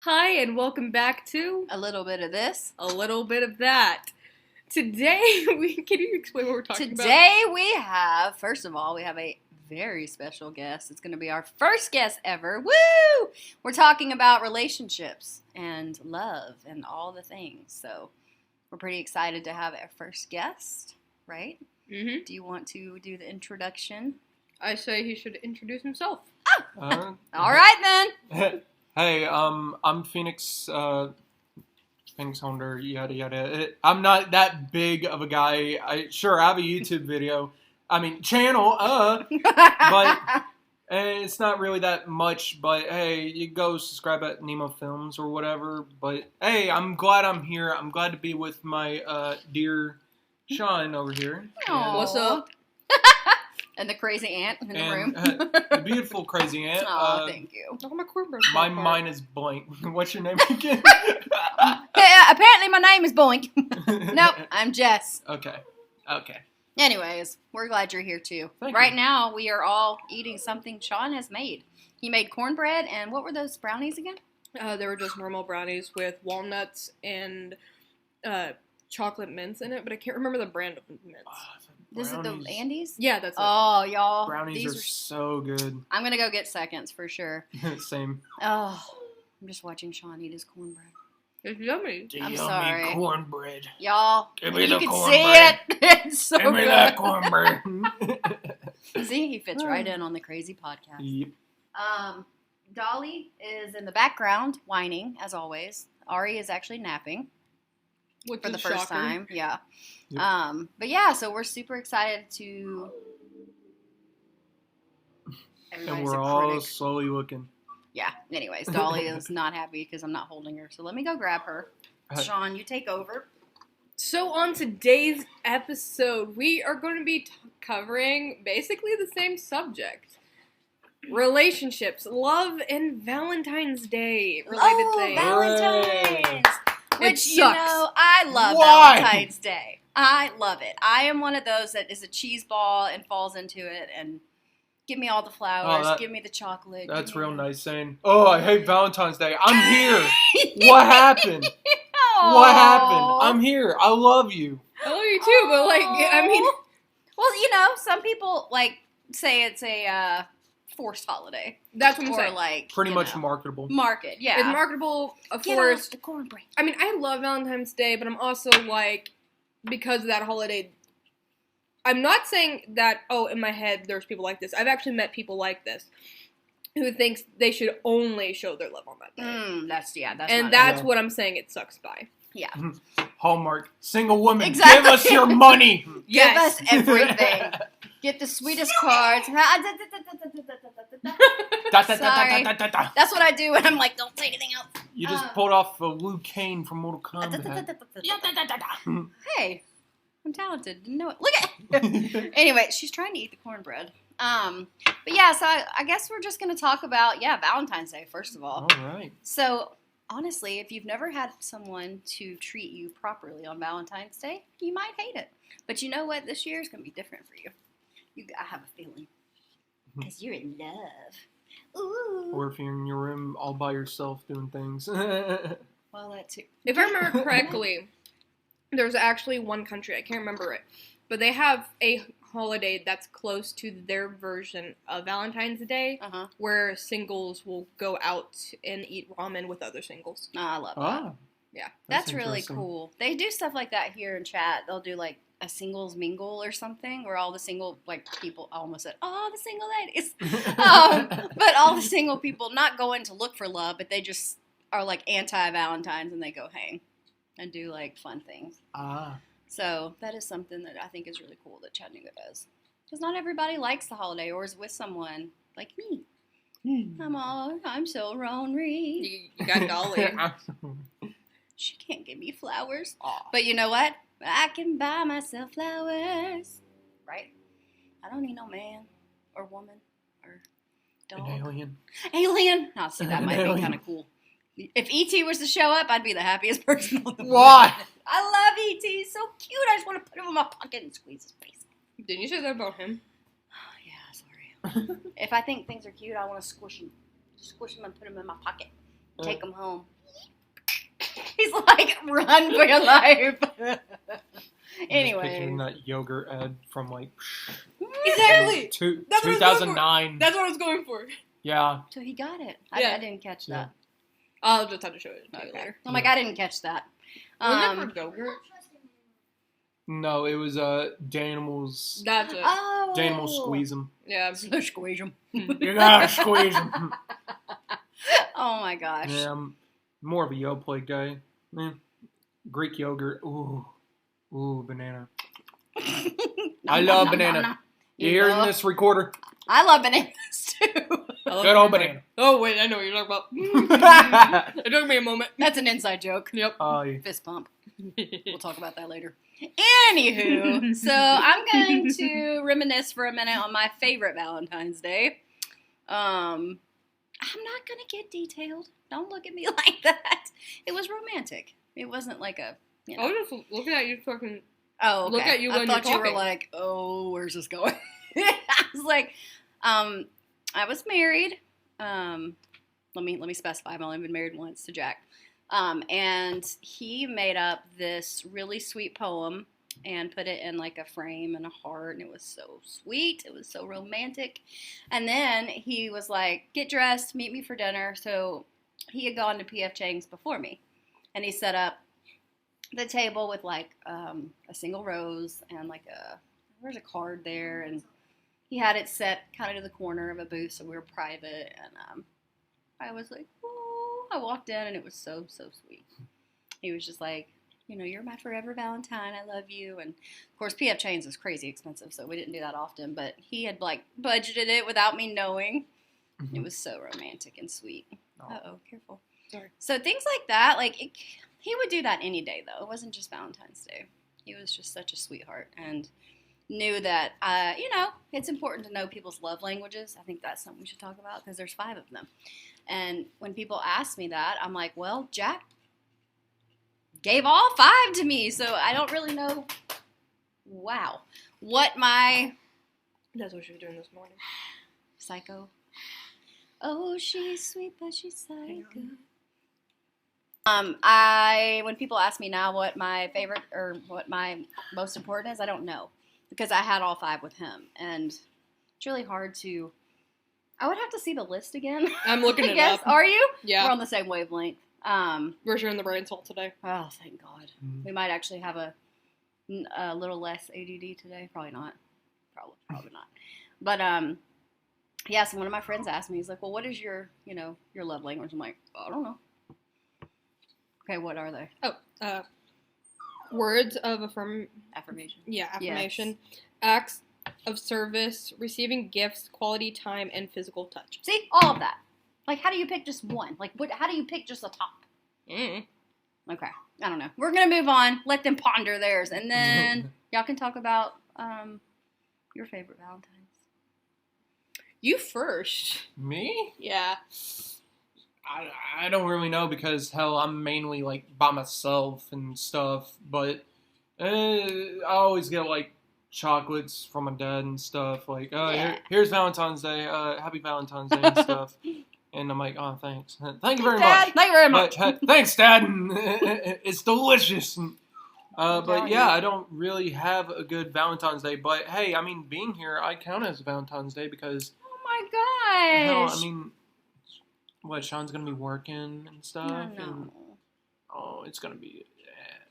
Hi, and welcome back to A little bit of this. A Little Bit of That. Today, can you explain what we're talking about? Today first of all, we have a very special guest. It's going to be our first guest ever. Woo! We're talking about relationships and love and all the things. So we're pretty excited to have our first guest, right? Mm-hmm. Do you want to do the introduction? I say he should introduce himself. All right, then. Hey, I'm Phoenix, Phoenix Hunter, yada yada. I'm not that big of a guy. I have a YouTube channel, but it's not really that much. But hey, you go subscribe at Nemo Films or whatever. But hey, I'm glad I'm here. I'm glad to be with my dear Shawn over here. Aw. What's up? And the crazy aunt in the room. The beautiful crazy aunt. Oh, thank you. Oh, my cornbread. My mind is blank. What's your name again? Apparently my name is Boink. Nope, I'm Jess. Okay. Anyways, we're glad you're here too. Thank Right you. now, we are all eating something Shawn has made. He made cornbread, and what were those brownies again? They were just normal brownies with walnuts and chocolate mints in it, but I can't remember the brand of mints. Is it the Andes? Yeah, that's it. Oh, y'all. Brownies these are so good. I'm going to go get seconds for sure. Same. Oh, I'm just watching Shawn eat his cornbread. It's yummy. I'm sorry. cornbread. Y'all, Give me you the can cornbread. see it. It's so Give me good. that cornbread. See, he fits right in on the crazy podcast. Yep. Dolly is in the background whining, as always. Ari is actually napping. Which For is the first shocker. time, yeah. Yep. But yeah, so we're super excited to. And Everybody's we're a all critic. slowly looking. Yeah. Anyways, Dolly is not happy because I'm not holding her, so let me go grab her. Shawn, you take over. So on today's episode, we are going to be covering basically the same subject. Relationships, love, and Valentine's Day related things. Valentine's! Which, you sucks. know, I love Why? Valentine's Day. I love it. I am one of those that is a cheese ball and falls into it and give me all the flowers, give me the chocolate. That's give me real the- nice saying, oh, I hate Valentine's Day. I'm here. What happened? What happened? I'm here. I love you. I love you too, but Well, you know, some people, say it's a forced holiday. that's what I'm Or, saying. Pretty you much know, marketable. market, yeah. It's marketable, of Get course. off the cornbread. I mean, I love Valentine's Day, but I'm also because of that holiday, I'm not saying that, in my head, there's people like this. I've actually met people like this who thinks they should only show their love on that day. That's And not that's Yeah. what I'm saying it sucks by. Yeah. Hallmark. Single woman. Exactly. Give us your money. Give us everything. Get the sweetest cards. Sorry. That's what I do when I'm like, don't say anything else. You just pulled off Liu Kane from Mortal Kombat. Hey, I'm talented. Didn't know it. Look at Anyway, she's trying to eat the cornbread. But yeah, so I guess we're just going to talk about, Valentine's Day, first of all. All right. So, honestly, if you've never had someone to treat you properly on Valentine's Day, you might hate it. But you know what? This year is going to be different for you. I have a feeling. Because you're in love. Ooh. Or if you're in your room all by yourself doing things. Well, that too. If I remember correctly, there's actually one country, I can't remember it, but they have a holiday that's close to their version of Valentine's Day, Uh-huh. where singles will go out and eat ramen with other singles. Oh, I love that. Ah, Yeah. That's really interesting. cool. They do stuff like that here in chat. They'll do like a singles mingle or something where all the single people, I almost said, oh, the single ladies. But all the single people not going to look for love, but they just are like anti-Valentines and they go hang and do like fun things. Ah. So that is something that I think is really cool that Chattanooga does. Because not everybody likes the holiday or is with someone like me. I'm so lonely. You got Dolly. She can't give me flowers. Aw. But you know what? I can buy myself flowers. Right? I don't need no man or woman or dog. An alien. Alien? No, see, that An might be alien. kind of cool. If E.T. was to show up, I'd be the happiest person on the Why? planet. I love E.T. He's so cute. I just want to put him in my pocket and squeeze his face. Didn't you say that about him? Yeah, sorry. If I think things are cute, I want to squish them. Squish them and put them in my pocket. Take him home. He's like, run for your life. Anyway. Picturing that yogurt ad from like Exactly. That's what I was going for. 2009. That's what I was going for. Yeah. So he got it. Yeah. I didn't catch that. I'll just have to show it to you Okay. later. I'm like, I didn't catch that. Wasn't it for yogurt? No, it was Danimals. That's it. Oh. Danimals squeeze them. Yeah. Squeeze him. You gotta squeeze them. Oh my gosh. Yeah, I'm more of a Yoplait guy. Greek yogurt. Ooh, banana. I love banana. You hearing this, recorder? I love bananas too. Good old banana. Oh wait, I know what you're talking about. It took me a moment. That's an inside joke. Yep. Yeah. Fist pump. We'll talk about that later. Anywho, so I'm going to reminisce for a minute on my favorite Valentine's Day. I'm not going to get detailed. Don't look at me like that. It was romantic. It wasn't like a, I was just looking at you talking. Oh, okay. Look at you I when thought you're you were talking. like, oh, where's this going? I was like, I was married. Let me specify. I've only been married once to Jack. And he made up this really sweet poem and put it in like a frame and a heart, and it was so sweet. It was so romantic. And then he was like, get dressed, meet me for dinner. So he had gone to P.F. Chang's before me, and he set up the table with like a single rose and like there's a card there, and he had it set kind of to the corner of a booth, so we were private, and I was like, oh, I walked in, and it was so, so sweet. He was just like, you're my forever Valentine, I love you, and of course, P.F. Chang's is crazy expensive, so we didn't do that often, but he had like budgeted it without me knowing. Mm-hmm. It was so romantic and sweet. Uh-oh, careful. Sorry. So things like that, he would do that any day, though. It wasn't just Valentine's Day. He was just such a sweetheart, and knew that, it's important to know people's love languages. I think that's something we should talk about, because there's 5 of them. And when people ask me that, I'm like, well, Jack gave all 5 to me, so I don't really know, what my... That's what she was doing this morning. Psycho. Oh, she's sweet, but she's psycho. When people ask me now what my favorite or what my most important is, I don't know, because I had all 5 with him, and it's really hard to. I would have to see the list again. I'm looking I it guess. up. Are you? Yeah. We're on the same wavelength. We're sharing the brain salt today. Oh, thank God. Mm-hmm. We might actually have a little less ADD today. Probably not. Probably not. But yeah. So one of my friends asked me, he's like, "Well, what is your love language?" I'm like, I don't know. Okay, what are they? Oh, words of affirmation. Yeah, affirmation. Yes. Acts of service, receiving gifts, quality time, and physical touch. See, all of that. Like, how do you pick just one? Like, how do you pick just the top? Okay, I don't know. We're gonna move on. Let them ponder theirs, and then y'all can talk about your favorite Valentines. You first. Me? Yeah. I don't really know, because hell, I'm mainly like by myself and stuff, but I always get like chocolates from my dad and stuff, like here's Valentine's Day, happy Valentine's Day and stuff, and I'm like, oh, thanks, thank you very much. Thank you very much. Thanks, Dad. It's delicious. But yeah, I don't really have a good Valentine's Day, but hey, I mean, being here, I count as Valentine's Day, because oh my gosh, hell, I mean, what, Shawn's gonna be working and stuff? No. And, oh, it's gonna be.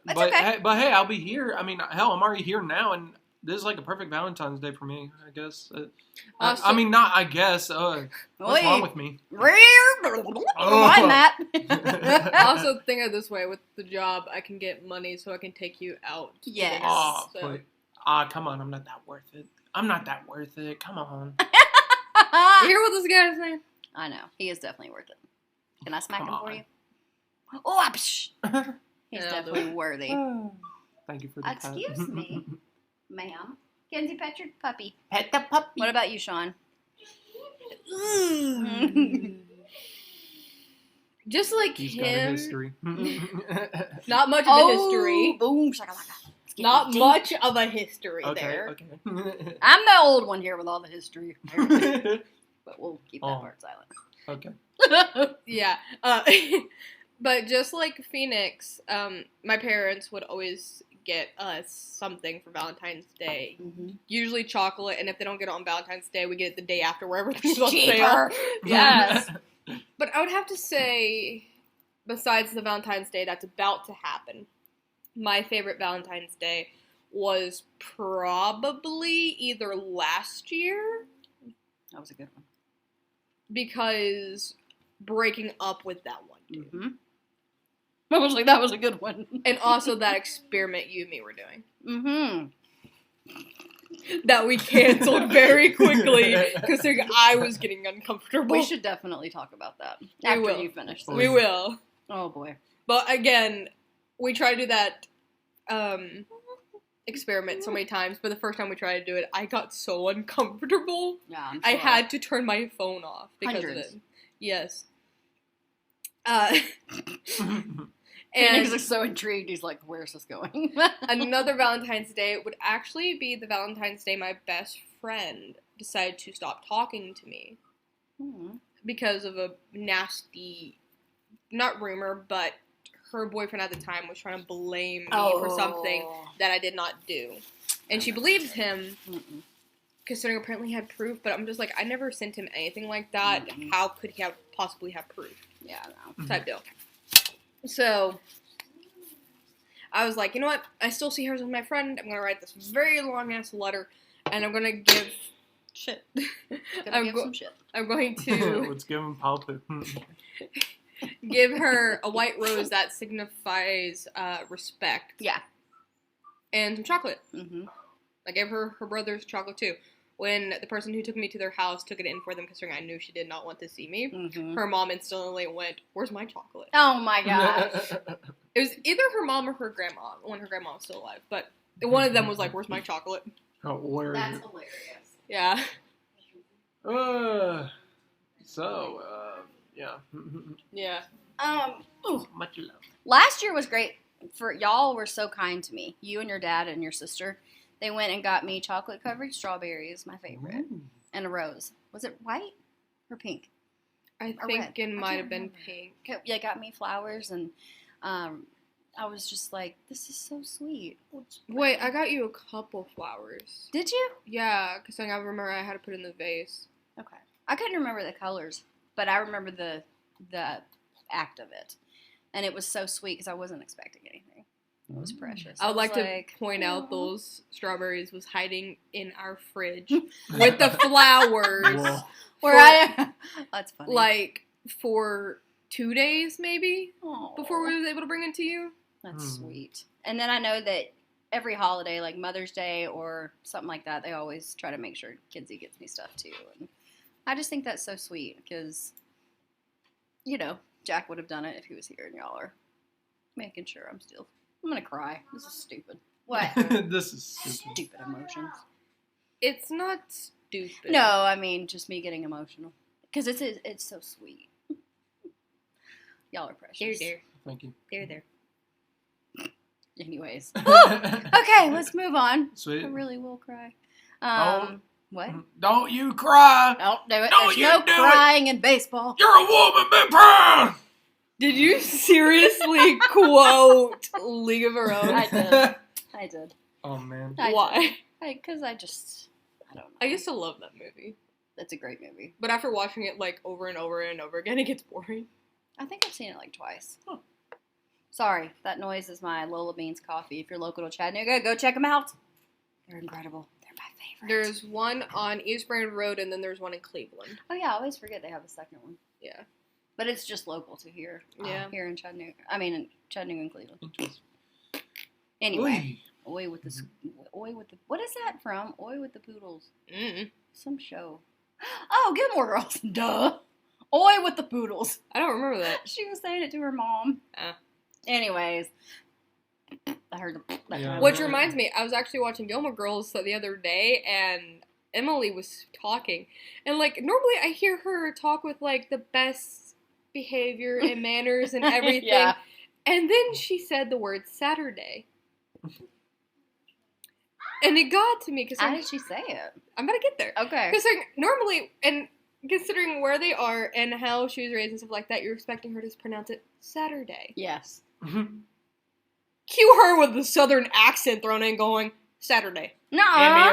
That's okay. But hey, I'll be here. I mean, hell, I'm already here now, and this is like a perfect Valentine's Day for me, I guess. I mean, not I guess. What's wrong with me? Mind that. I also think of it this way: with the job, I can get money so I can take you out. Yes. Oh, come on! I'm not that worth it. Come on. You hear what this guy is saying? I know. He is definitely worth it. Can I smack him for you? Oh, He's definitely worthy. Thank you for the Excuse me, ma'am. Kenzie, pet your puppy. Pet the puppy. What about you, Shawn? Just like He's him. got a history. Not much of a history. Boom, shakalaka. Not much of a history there. Okay. I'm the old one here with all the history. But we'll keep that part silent. Okay. Yeah. But just like Phoenix, my parents would always get us something for Valentine's Day. Mm-hmm. Usually chocolate, and if they don't get it on Valentine's Day, we get it the day after where everything's on sale. Cheaper. Yes. But I would have to say, besides the Valentine's Day that's about to happen, my favorite Valentine's Day was probably either last year, That was a good one. because breaking up with that one dude. Mm-hmm. I was like, that was a good one. And also that experiment you and me were doing. Mm-hmm. That we canceled very quickly because I was getting uncomfortable. We should definitely talk about that We after will. you finish this. We will. Oh, boy. But again, we tried to do that experiment so many times, but the first time we tried to do it, I got so uncomfortable. Yeah, I'm I sure. had to turn my phone off because Hundreds. of it. Yes. Phoenix And is so intrigued. He's like, where's this going? another Valentine's Day would actually be the Valentine's Day my best friend decided to stop talking to me Hmm. because of a nasty, not rumor, but her boyfriend at the time was trying to blame me for something that I did not do. And she believes him, Mm-mm. considering apparently he had proof, but I'm just like, I never sent him anything like that. Mm-mm. How could he possibly have proof? Yeah, no. Type deal. So, I was like, you know what? I still see her as my friend. I'm going to write this very long-ass letter, and I'm going to give... Shit. I'm Give some shit. I'm going to Let's give him palpit. give her a white rose that signifies respect. Yeah. And some chocolate. Mm-hmm. I gave her her brother's chocolate, too. When the person who took me to their house took it in for them, considering I knew she did not want to see me, Mm-hmm. her mom instantly went, "Where's my chocolate?" Oh, my God. It was either her mom or her grandma, when her grandma was still alive. But one of them was like, "Where's my chocolate?" Oh, where is That's it? hilarious. Yeah. Yeah. Yeah. Much love. Last year was great. For y'all were so kind to me. You and your dad and your sister. They went and got me chocolate covered strawberries, my favorite, Ooh. and a rose. Was it white or pink? I Or think red. it I might can't have been remember. pink. Yeah, got me flowers, and I was just like, this is so sweet. Wait, I got you a couple flowers. Did you? Yeah, because I remember I had to put it in the vase. Okay. I couldn't remember the colors, but I remember the act of it, and it was so sweet because I wasn't expecting anything. It was precious. I would was like to point out "Aw." those strawberries was hiding in our fridge with the flowers. Whoa. Where that's funny. Like for 2 days maybe Aw. before we was able to bring it to you. That's Hmm. sweet. And then I know that every holiday, like Mother's Day or something like that, they always try to make sure Kinsey gets me stuff too. And I just think that's so sweet because, you know, Jack would have done it if he was here, and y'all are making sure I'm gonna cry. This is stupid. What? This is stupid. Stupid emotions. It's not stupid. No, I mean just me getting emotional because it's so sweet. Y'all are precious. Thank you. There. Anyways, okay, let's move on. Sweet. I really will cry. Oh. What? Don't you cry. Don't do it. Don't There's you no do it. crying in baseball. You're a woman, be proud. Did you seriously quote League of Her Own? I did. Oh man. Why? Because I don't know. I used to love that movie. It's a great movie. But after watching it like over and over and over again, it gets boring. I think I've seen it like twice. Huh. Sorry, that noise is my Lola Beans coffee. If you're local to Chattanooga, go check them out. They're incredible. They're my favorite. There's one on East Brand Road, and then there's one in Cleveland. Oh yeah, I always forget they have a second one. Yeah. But it's just local to here. Yeah. Here in Chattanooga. I mean, in Chattanooga and Cleveland. Interesting. Anyway, Oi with the what is that from? Oi with the Poodles. Mm. Some show. Oh, Gilmore Girls. Duh. Oi with the Poodles. I don't remember that. She was saying it to her mom. Anyways, I heard that. Yeah. Which reminds me, I was actually watching Gilmore Girls the other day, and Emily was talking. And, like, normally I hear her talk with, like, the best behavior and manners and everything. Yeah. And then she said the word Saturday. And it got to me, because How did she say it? I'm going to get there. Okay. Because normally, and considering where they are and how she was raised and stuff like that, you're expecting her to pronounce it Saturday. Yes. Cue her with the southern accent thrown in going, Saturday. No.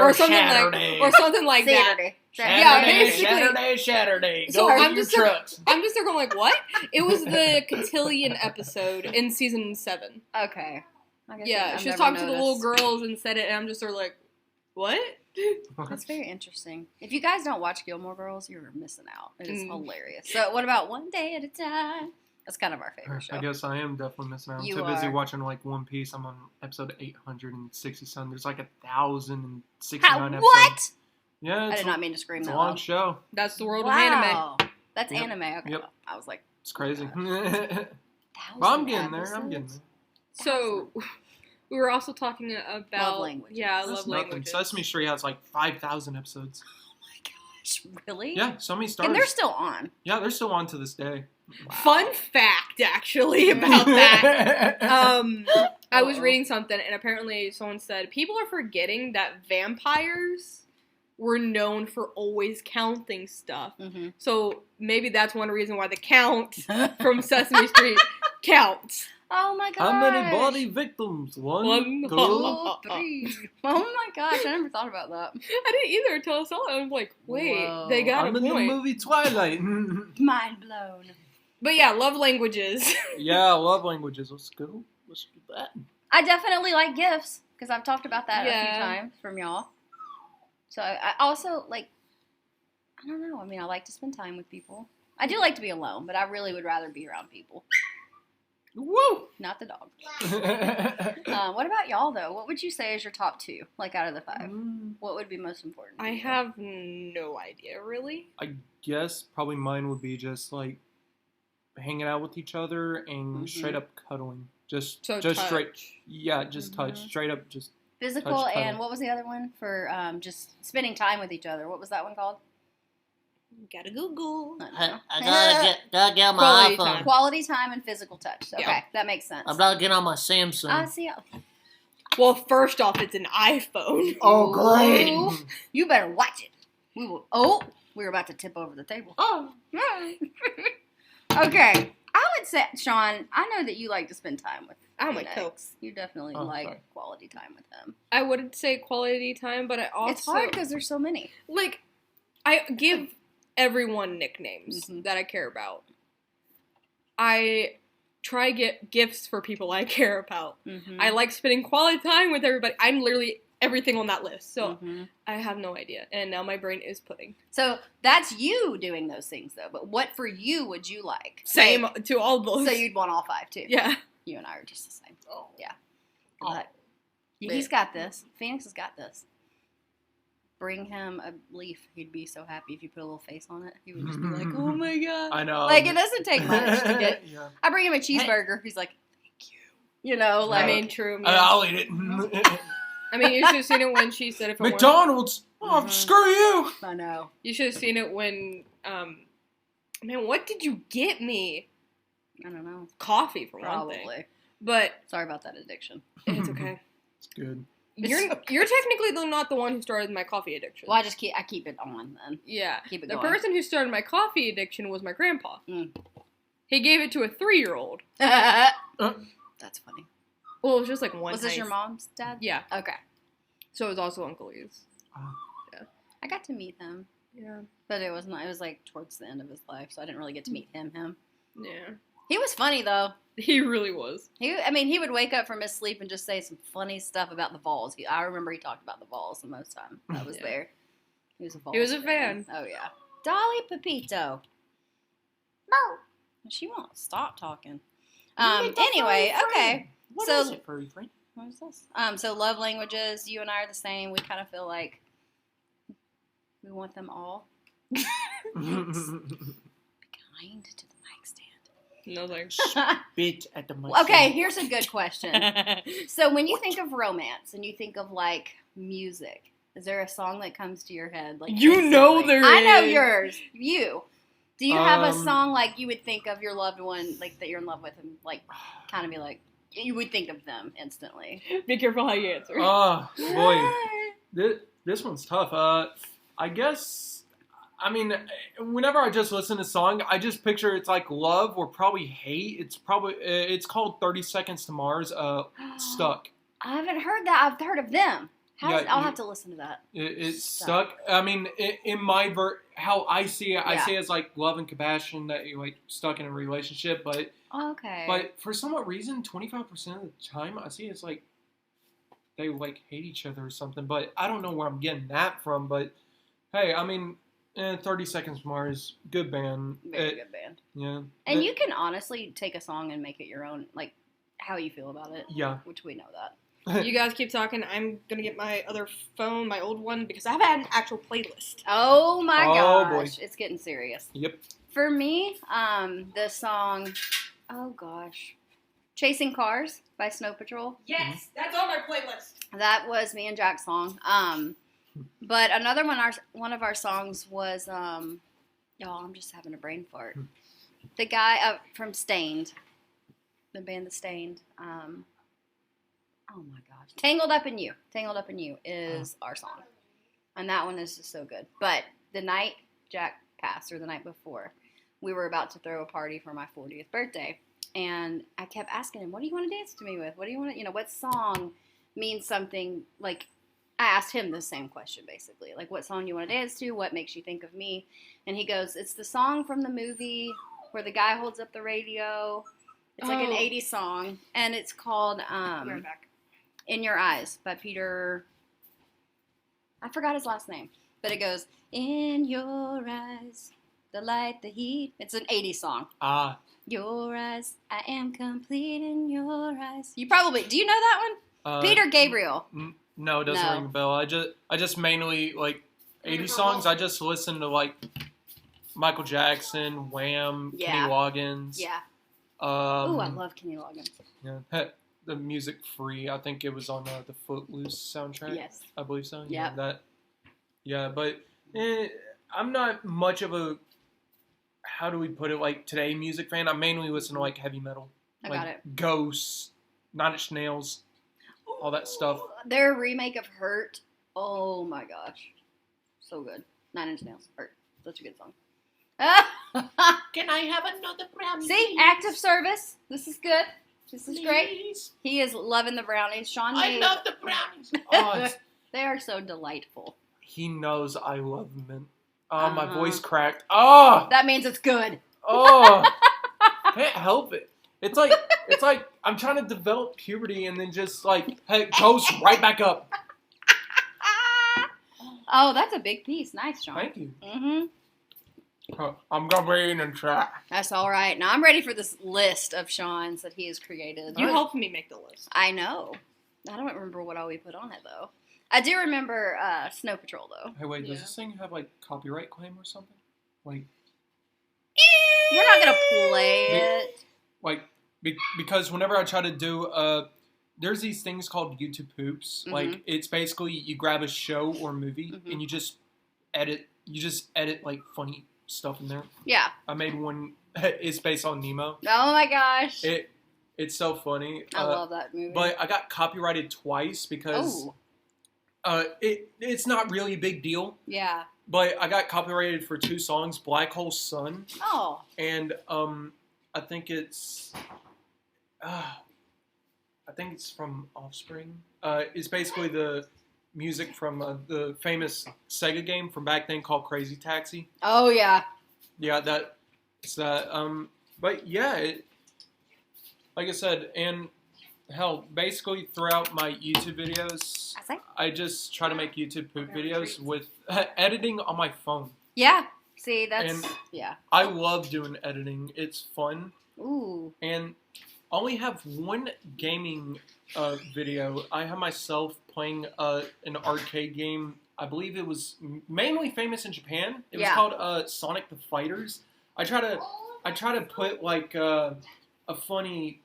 Or something Saturday. like that. Saturday. Yeah, basically. Saturday. So Go I'm get your just trucks. I'm just there going like, what? It was the cotillion episode in season 7. Okay. I guess Yeah, I've she was never talking to the little noticed. girls and said it, and I'm just sort of like, what? That's very interesting. If you guys don't watch Gilmore Girls, you're missing out. It is Mm. hilarious. So what about One Day at a Time? That's kind of our favorite show. I guess I am definitely missing out. I'm You too busy are. watching like One Piece. I'm on episode 867. There's like 1,069 How, episodes. what? Yeah, I it's, did not mean to scream it's a that long loud. show. That's the world of anime. Wow. That's Yep. anime. Okay. Yep. I was like, It's crazy. Oh Well, 1,000 I'm getting there. I'm getting episodes? there. So, we were also talking about... Love languages. Yeah, That's love nothing. languages. Sesame Street has like 5,000 episodes. Oh my gosh, really? Yeah, so many stars. And they're still on. Yeah, they're still on to this day. Fun fact, actually, about that. I was Uh-oh. reading something, and apparently someone said, people are forgetting that vampires were known for always counting stuff. Mm-hmm. So, maybe that's one reason why the Count from Sesame Street counts. Oh my gosh. How many body victims? One, two. 2, 3. Oh my gosh, I never thought about that. I didn't either until I saw it. I was like, wait, Whoa. they got I'm a in the point. movie Twilight. Mind blown. But yeah, love languages. Yeah, love languages. Let's go. Let's do that. I definitely like gifts because I've talked about that a Yeah. few times from y'all. So I also like, I don't know. I mean, I like to spend time with people. I do like to be alone, but I really would rather be around people, Woo! not the dog. What about y'all though? What would you say is your top 2, like out of the 5? What would be most important? to I you? have no idea, really. I guess probably mine would be just like hanging out with each other and Mhm. straight up cuddling. Just So just touch. straight. Yeah, just touch. Mhm. Straight up, just. Physical touch, and cuddle. what was the other one for just spending time with each other? What was that one called? Gotta Google. I gotta get on my Quality iPhone. time. Quality time and physical touch. Okay, Yeah. that makes sense. I'm about to get on my I Samsung. see. Well, first off, it's an iPhone. Oh, great! Ooh, you better watch it. We will. Oh, we're about to tip over the table. Oh. Okay, I would say, Shawn, I know that you like to spend time with. Oh my Phoenix. cokes. You definitely Oh, like sorry. quality time with him. I would say quality time, but I also It's hard because there's so many. like I give everyone nicknames Mhm. that I care about. I try get gifts for people I care about. Mm-hmm. I like spending quality time with everybody. I'm literally everything on that list. So Mhm. I have no idea. And now my brain is pudding. So that's you doing those things though. But what for you would you like? Same to all those. So you'd want all 5 too. yeah. You and I are just the same. Oh. Yeah. Oh. But he's got this. Phoenix has got this. Bring him a leaf. He'd be so happy if you put a little face on it. He would just be like, oh my god. I know. Like, it doesn't take much to get. Yeah. I bring him a cheeseburger. He's like, thank you. You know, like. I mean, true. I'll eat it. I mean, you should have seen it when she said if it weren't. McDonald's. Oh, Mhm. screw you. I know. You should have seen it when, man, what did you get me? I don't know. Coffee, for one thing. Probably. But Sorry about that addiction. it's okay. It's good. You're technically not the one who started my coffee addiction. Well, I keep it on then. Yeah. Keep it The going. person who started my coffee addiction was my grandpa. Mm. He gave it to a 3-year-old. That's funny. Well, it was just like one Was this night. your mom's dad? Yeah. Okay. So it was also Uncle Lee's. I got to meet him, Yeah. but it was like towards the end of his life, so I didn't really get to meet him. Yeah. He was funny though. He really was. He would wake up from his sleep and just say some funny stuff about the Vols. I remember he talked about the Vols the most time I was Yeah. there. He was a Vols He was a fan. Oh yeah. Dolly Pepito. No. She won't stop talking. Anyway, okay. What So- is it, furry friend? What is this? So love languages, you and I are the same. We kind of feel like we want them all. Be kind to the mic stand. No thanks. Bitch at the mic. Okay, here's a good question. So when you think of romance and you think of like music, is there a song that comes to your head? Like You know instantly? there I know is. yours. You. Do you have a Um, song like you would think of your loved one, like that you're in love with, and like kind of be like you would think of them instantly? Be careful how you answer. Oh boy, this one's tough. I guess I mean, whenever I just listen to a song, I just picture it's like love or probably hate. It's called 30 Seconds to Mars. Stuck. I haven't heard that. I've heard of them. I'll have to listen to that. It's stuck. I mean, in my how I see it, I see it as like love and compassion that you're like stuck in a relationship, but okay. But for some reason, 25% of the time, I see it's like they like hate each other or something. But I don't know where I'm getting that from. But hey, I mean, 30 Seconds to Mars, good band. Very good band. Yeah. And you can honestly take a song and make it your own, like how you feel about it. Yeah. Which we know that. You guys keep talking. I'm going to get my other phone, my old one, because I haven't had an actual playlist. Oh my gosh. Boy. It's getting serious. Yep. For me, the song, oh gosh, Chasing Cars by Snow Patrol. Yes, that's on my playlist. That was me and Jack's song. But another one of our songs was, y'all, I'm just having a brain fart. The guy from Stained, the band The Stained. Oh my gosh. Tangled Up in You. Tangled Up in You is our song. And that one is just so good. But the night Jack passed, or the night before, we were about to throw a party for my 40th birthday. And I kept asking him, what do you want to dance to me with? What do you want to, what song means something? Like, I asked him the same question, basically. Like, what song do you want to dance to? What makes you think of me? And he goes, it's the song from the movie where the guy holds up the radio. It's like an 80s song. And it's called, In Your Eyes by Peter, I forgot his last name, but it goes, in your eyes, the light, the heat. It's an 80s song. Your eyes, I am complete in your eyes. You probably, do you know that one? Peter Gabriel. No, it doesn't ring a bell. I just mainly, like, 80s songs, I just listen to, like, Michael Jackson, Wham, Kenny Loggins. Yeah. Ooh, I love Kenny Loggins. Yeah. The Music Free, I think it was on the Footloose soundtrack. Yes. I believe so. Yeah. But I'm not much of a, how do we put it, like, today music fan. I mainly listen to, like, heavy metal. I like got it. Ghosts, Nine Inch Nails, all that stuff. Their remake of Hurt, oh my gosh. So good. Nine Inch Nails, Hurt. Such a good song. Can I have another brownie? See, active service. This is good. This is great. Please? He is loving the brownies. Shawn I made. love the brownies. Oh, They are so delightful. he knows I love mint. Oh, my voice cracked. Oh! That means it's good. Oh! Can't help it. It's like I'm trying to develop puberty and then just like, hey, it goes right back up. Oh, that's a big piece. Nice, Shawn. Thank you. Mm-hmm. I'm gonna be in chat. That's all right. Now I'm ready for this list of Shawn's that he has created. You helped me make the list. I know. I don't remember what all we put on it, though. I do remember Snow Patrol, though. Hey, wait, does this thing have like copyright claim or something? Like, We're not going to play it. like because whenever I try to do there's these things called YouTube poops. Like, it's basically you grab a show or movie and you just edit like funny stuff in there. Yeah. I made one. It's based on Nemo. Oh my gosh. It's so funny. I love that movie. But I got copyrighted twice because it's not really a big deal. Yeah. But I got copyrighted for 2 songs, Black Hole Sun. Oh. And I think it's from Offspring. It's basically the music from the famous Sega game from back then called Crazy Taxi. Oh yeah. Yeah, it's that. But yeah, like I said, and hell, basically throughout my YouTube videos, I just try to make YouTube poop videos with editing on my phone. Yeah. See, that's and I love doing editing. It's fun. Ooh. And I only have one gaming video. I have myself playing an arcade game. I believe it was mainly famous in Japan. It was called Sonic the Fighters. I try to put like a funny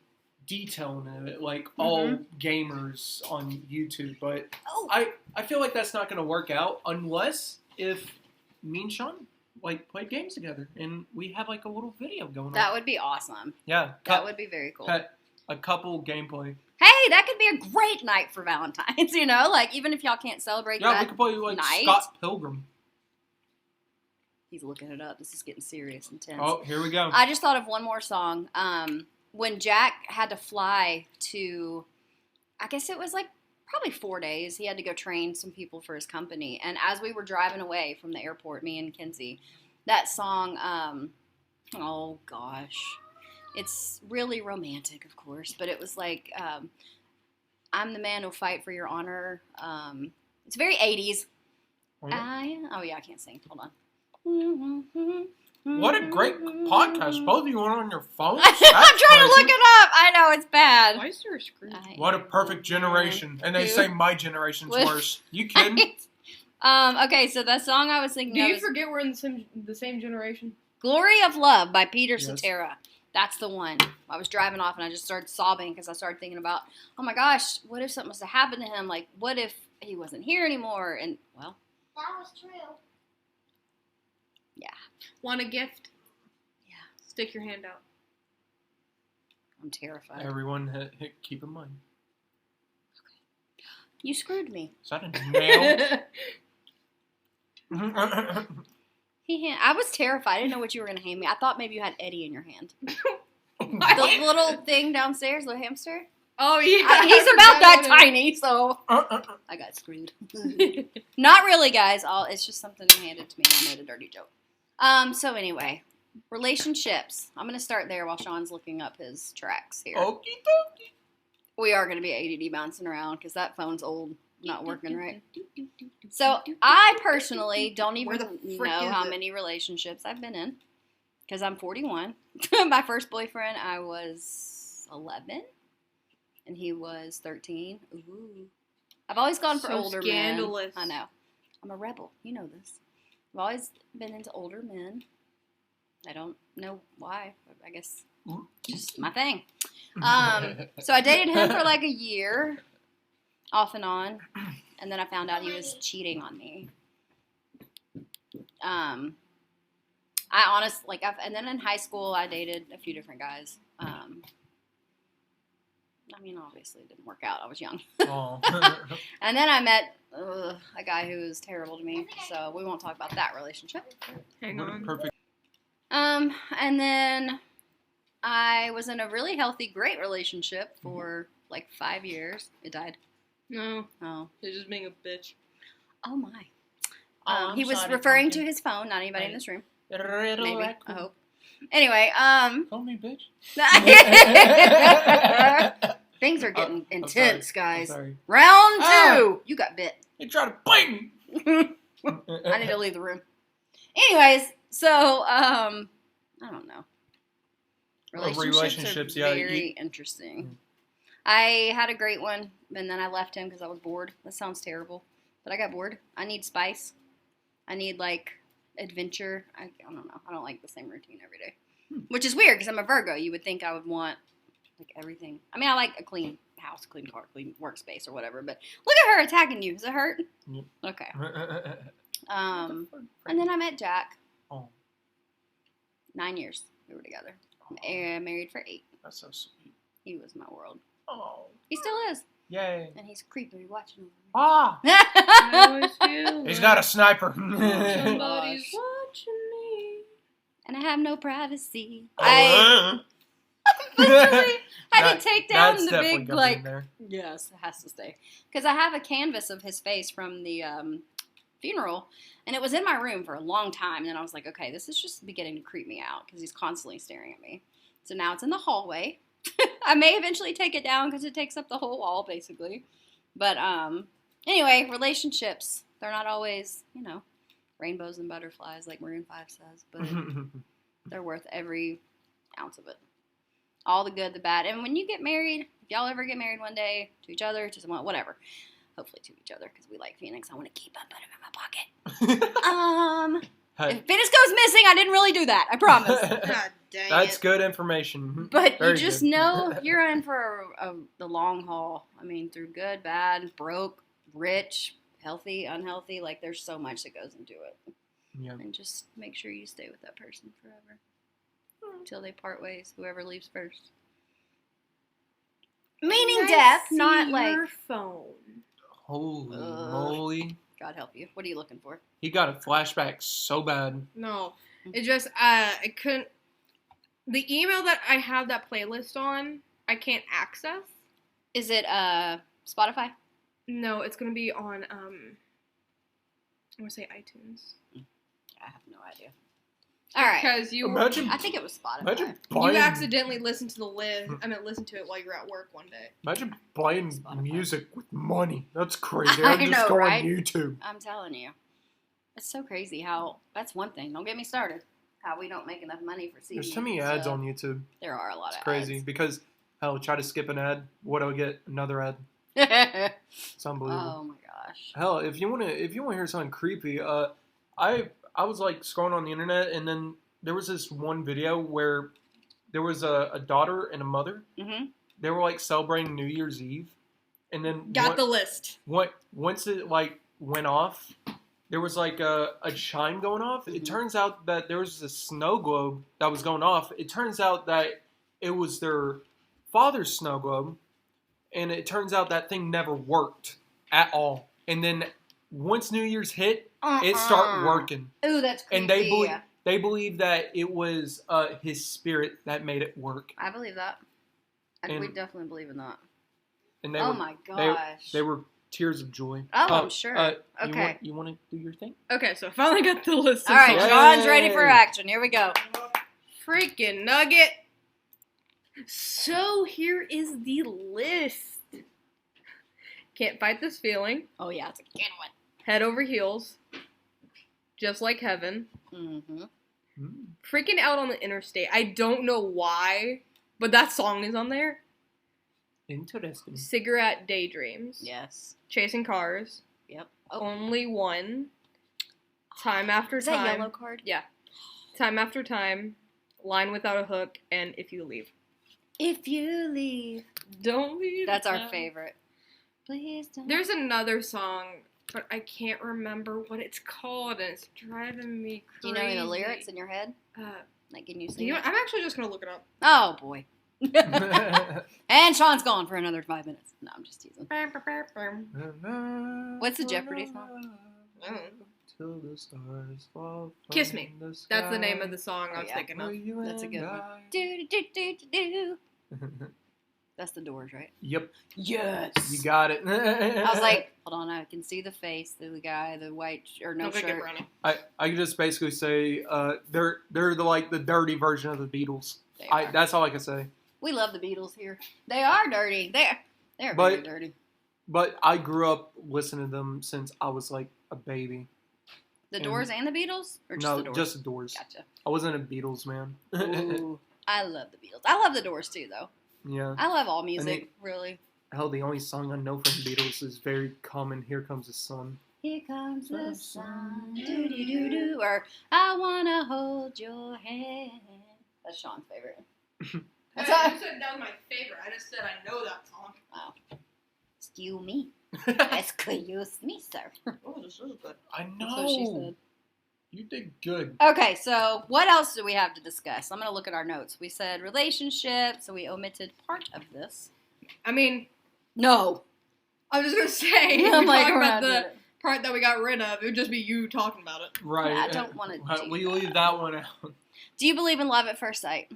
detail in it, like all gamers on YouTube. But I feel like that's not going to work out unless if me and Shawn like play games together and we have like a little video going on. That would be awesome. Yeah. That would be very cool. A couple gameplay. Hey, that could be a great night for Valentine's, like even if y'all can't celebrate that we could play like night. Scott Pilgrim. He's looking it up. This is getting serious and tense. Oh, here we go. I just thought of one more song. When Jack had to fly to, I guess it was like probably 4 days. He had to go train some people for his company. And as we were driving away from the airport, me and Kenzie, that song, oh gosh, it's really romantic, of course, but it was like, I'm the man who'll fight for your honor. It's very 80s. Oh, yeah, I can't sing. Hold on. What a great podcast. Both of you went on your phones. I'm trying to look it up. I know, it's bad. Why is there a screen? What a perfect generation. And they say my generation's worse. You kidding? Okay, so that song I was thinking Do of you is forget we're in the same generation? Glory of Love by Peter Yes. Cetera. That's the one. I was driving off and I just started sobbing because I started thinking about, oh my gosh, what if something was to happen to him? Like, what if he wasn't here anymore? And, well. That was true. Yeah. Want a gift? Yeah. Stick your hand out. I'm terrified. Everyone, keep in mind. You screwed me. Is that a nail? I was terrified. I didn't know what you were going to hand me. I thought maybe you had Eddie in your hand. The What? little thing downstairs, the hamster. Oh, yeah. He's I about that forgot tiny, so I got screwed. it. Not really, guys. It's just something handed to me. I made a dirty joke. So anyway, relationships. I'm going to start there while Shawn's looking up his tracks here. Okie dokie. We are going to be ADD bouncing around because that phone's old, not working right. So I personally don't Where even the frick know is how it? many relationships I've been in because I'm 41. My first boyfriend, I was 11, and he was 13. Ooh. I've always gone for So older scandalous. men. I know. I'm a rebel. You know this. I've always been into older men. I don't know why. I guess just my thing. So I dated him for like a year, off and on, and then I found out he was cheating on me. I honestly and then in high school I dated a few different guys. I mean, obviously it didn't work out. I was young. Oh. And then I met a guy who was terrible to me, so we won't talk about that relationship. Hang on. Perfect. And then I was in a really healthy, great relationship for like 5 years. It died. No, Oh. you're just being a bitch. Oh my. I'm He was sorry, referring pumpkin. to his phone, not anybody in this room. Riddle Maybe. that I cool. hope. Anyway, Call me bitch. things are getting I'm intense, sorry. guys. I'm sorry. Round 2. Ah! You got bit. They try to bite me. I need to leave the room. Anyways, so I don't know. Relationships, are yeah, very interesting. I had a great one, and then I left him because I was bored. That sounds terrible, but I got bored. I need spice. I need like adventure. I don't know. I don't like the same routine every day, which is weird because I'm a Virgo. You would think I would want like everything. I mean, I like a clean house, clean car, clean workspace, or whatever. But look at her attacking you. Does it hurt? Yep. Okay. And then I met Jack. Oh, 9 years we were together. Married for 8. that's so sweet. He was my world. Oh, He still is. yay. And he's creepily watching Ah, over I always feel he's like got a sniper. somebody's Gosh. watching me. And I have no privacy. Oh, Literally, I That- did take down that's the definitely big, gotta be like, in there. yes, it has to stay. Because I have a canvas of his face from the funeral, and it was in my room for a long time. And then I was like, okay, this is just beginning to creep me out because he's constantly staring at me. So now it's in the hallway. I may eventually take it down because it takes up the whole wall, basically. But anyway, relationships, they're not always, rainbows and butterflies like Maroon 5 says, but they're worth every ounce of it. All the good, the bad. And when you get married, if y'all ever get married one day to each other, to someone, whatever, hopefully to each other because we like Phoenix. I want to keep him, put him in my pocket. Hey, If Phoenix goes missing, I didn't really do that. I promise. God dang that's it. good information. But Very you just good. know you're in for the long haul. I mean, through good, bad, broke, rich, healthy, unhealthy. Like, there's so much that goes into it. Yeah. And just make sure you stay with that person forever. Until they part ways, whoever leaves first. Meaning Can I death, see not like... your phone. Holy Ugh. moly. God help you. What are you looking for? He got a flashback so bad. No. It just, I couldn't. The email that I have that playlist on, I can't access. Is it Spotify? No, it's going to be on, I want to say iTunes. I have no idea. All right. Because I think it was Spotify. Imagine you buying, accidentally listened to the listen to it while you were at work one day. imagine buying Spotify. music with money. That's crazy. I I just know, go right? on YouTube. I'm telling you. It's so crazy how, that's one thing. Don't get me started. How we don't make enough money for CDs. There's too many ads on YouTube. There are a lot It's of crazy ads. because hell, try to skip an ad. What do I get? Another ad. Oh It's unbelievable. my gosh. Hell, if you wanna hear something creepy, I was like scrolling on the internet and then there was this one video where there was a daughter and a mother. Mm-hmm. They were like celebrating New Year's Eve, and then Got the list. once it like went off, there was like a chime going off. It turns out that there was a snow globe that was going off. It turns out that it was their father's snow globe, and it turns out that thing never worked at all. And then once New Year's hit, it started working, Ooh, that's creepy. and they believe that it was his spirit that made it work. I believe that. We And- definitely believe in that. And they Oh were, my gosh. They were tears of joy. Oh, I'm sure. Okay. You want to do your thing? Okay, so I finally got the list. All right, Yay. John's ready for action. Here we go. Freaking nugget. So here is the list. Can't fight this feeling. Oh, yeah, it's a good one. Head over heels. Just like heaven. Mm-hmm. Freaking out on the interstate. I don't know why, but that song is on there. Interesting. Cigarette daydreams. Yes. Chasing cars. Yep. Oh, Only one. Time after is time. that yellow card? Yeah. Time after time. Line without a hook. And if you leave. If you leave. Don't leave. That's our now. favorite. Please don't. There's another song, but I can't remember what it's called, and it's driving me Do crazy. you know the lyrics in your head? Like, can you sing You know, it? I'm actually just gonna look it up. Oh, boy. And Sean's gone for another 5 minutes. No, I'm just teasing. What's the Jeopardy song? I don't know. Till the stars fall Kiss from Me. the sky. That's the name of the song I Oh, was yeah. thinking of. That's a good one. Do. That's the Doors, right? Yep, Yes. you got it. I was like, hold on, I can see the face of the guy, the white or no Don't make it shirt. brownie. I can just basically say they're the dirty version of the Beatles. They are. That's all I can say. We love the Beatles here. They are dirty. They're But- very dirty. But I grew up listening to them since I was like a baby. The Doors and the Beatles, or just No, the Doors? just the Doors. Gotcha. I wasn't a Beatles man. Ooh, I love the Beatles. I love the Doors too, though. Yeah. I love all music, really. Hell, the only song I know from the Beatles is very common. Here Comes the Sun. Here comes the sun, doo doo doo doo, or I wanna hold your hand. That's Sean's favorite. That's all. You said that was my favorite. I just said I know that song. Oh, excuse me. Excuse me, sir. Oh, this is good. I That's what she know. said. You did good. Okay, so what else do we have to discuss? I'm going to look at our notes. We said relationships, so we omitted part of this. I mean, No. I was just gonna say, if I'm we like, talk we're about not doing the it. part that we got rid of, it would just be you talking about it. Right. I don't wanna do We that. leave that one out. Do you believe in love at first sight?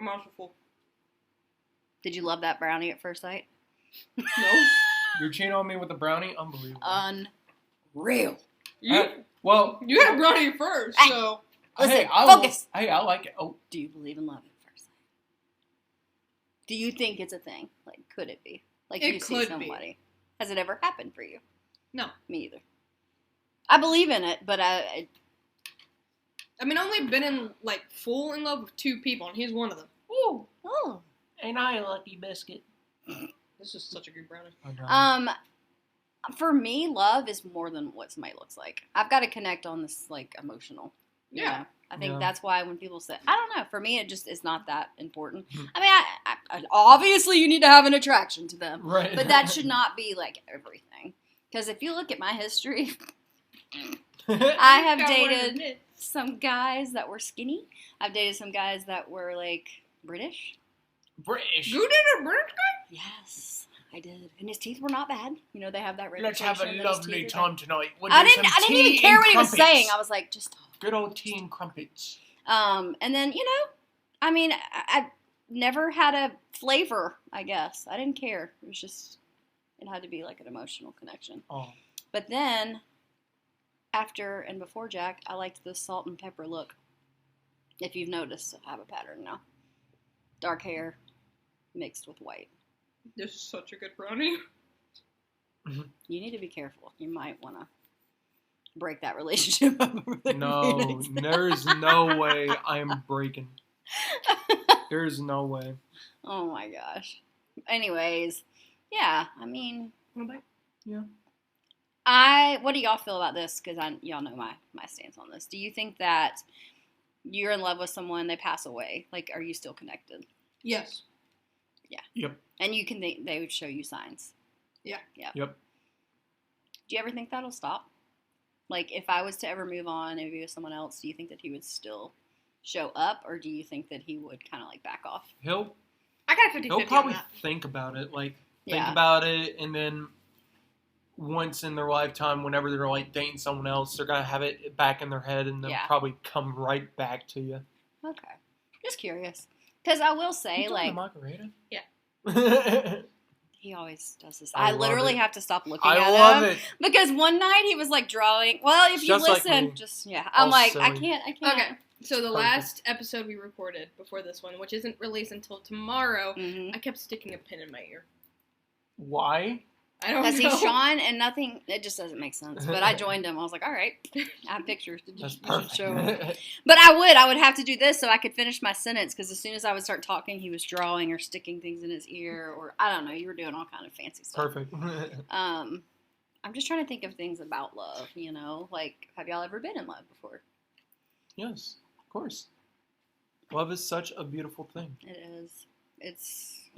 I'm also full. Did you love that brownie at first sight? No. You're cheating on me with a brownie? Unbelievable. Unreal. Well, You had a brownie first, Hey. so. Listen, I focus. I like it. Oh, Do you believe in love at first sight? Do you think it's a thing? Like, could it be? Like, It you see could be. somebody. Has it ever happened for you? No. Me either. I believe in it, but I I mean, I've only been in, like, full in love with 2 people, and he's one of them. oh, oh. Ain't I a lucky biscuit? This is such a good brownie. I know. For me, love is more than what somebody looks like. I've got to connect on this, like, emotional. you Yeah. know? I think Yeah. that's why when people say, I don't know, for me, it just is not that important. Mhm. I mean, I obviously you need to have an attraction to them, Right. but that should not be, like, everything. Because if you look at my history, I have Got one dated in it. some guys that were skinny. I've dated some guys that were, like, British. British. You did a British guy? Yes, I did, and his teeth were not bad. You know, they have that Let's reputation. have a that his lovely teeth are time tonight. We'll I do didn't. some I didn't tea even care and what he was crumpets. saying. I was like, just talk. Good old tea and crumpets. And then I mean, I never had a flavor. I guess I didn't care. It was just it had to be like an emotional connection. Oh. But then after and before Jack, I liked the salt and pepper look. If you've noticed, I have a pattern now. Dark hair mixed with white. This is such a good brownie. You need to be careful. You might want to break that relationship up. Over there, No, Phoenix. there's no way I am breaking. There's no way. Oh my gosh. Anyways, yeah. I mean, Yeah. what do y'all feel about this? Because y'all know my stance on this. Do you think that you're in love with someone, they pass away? Like, are you still connected? Yes. Yeah. Yep. And you can think they would show you signs. Yeah. Yeah. Yep. Do you ever think that'll stop? Like, if I was to ever move on and be with someone else, do you think that he would still show up, or do you think that he would kind of like back off? I got a 50-50 He'll on probably that. think about it, think Yeah. about it, and then once in their lifetime, whenever they're like dating someone else, they're gonna have it back in their head, and they'll Yeah. probably come right back to you. Okay. Just curious. Because I will say, You like, doing a margarita? Yeah. he always does this. I I love literally it. have to stop looking I at love him. it. Because one night he was like drawing. Well, if you Just like listen, me. just, yeah. I'm All like, I silly. can't. Okay. So the Perfect. last episode we recorded before this one, which isn't released until tomorrow, Mm-hmm. I kept sticking a pin in my ear. Why? I don't Because know. he's Shawn and nothing, it just doesn't make sense. But I joined him. I was like, all right, I have pictures. You That's should perfect. show him. But I would have to do this so I could finish my sentence, because as soon as I would start talking, he was drawing or sticking things in his ear, or I don't know, you were doing all kind of fancy stuff. Perfect. I'm just trying to think of things about love, like, have y'all ever been in love before? Yes, of course. Love is such a beautiful thing. It is.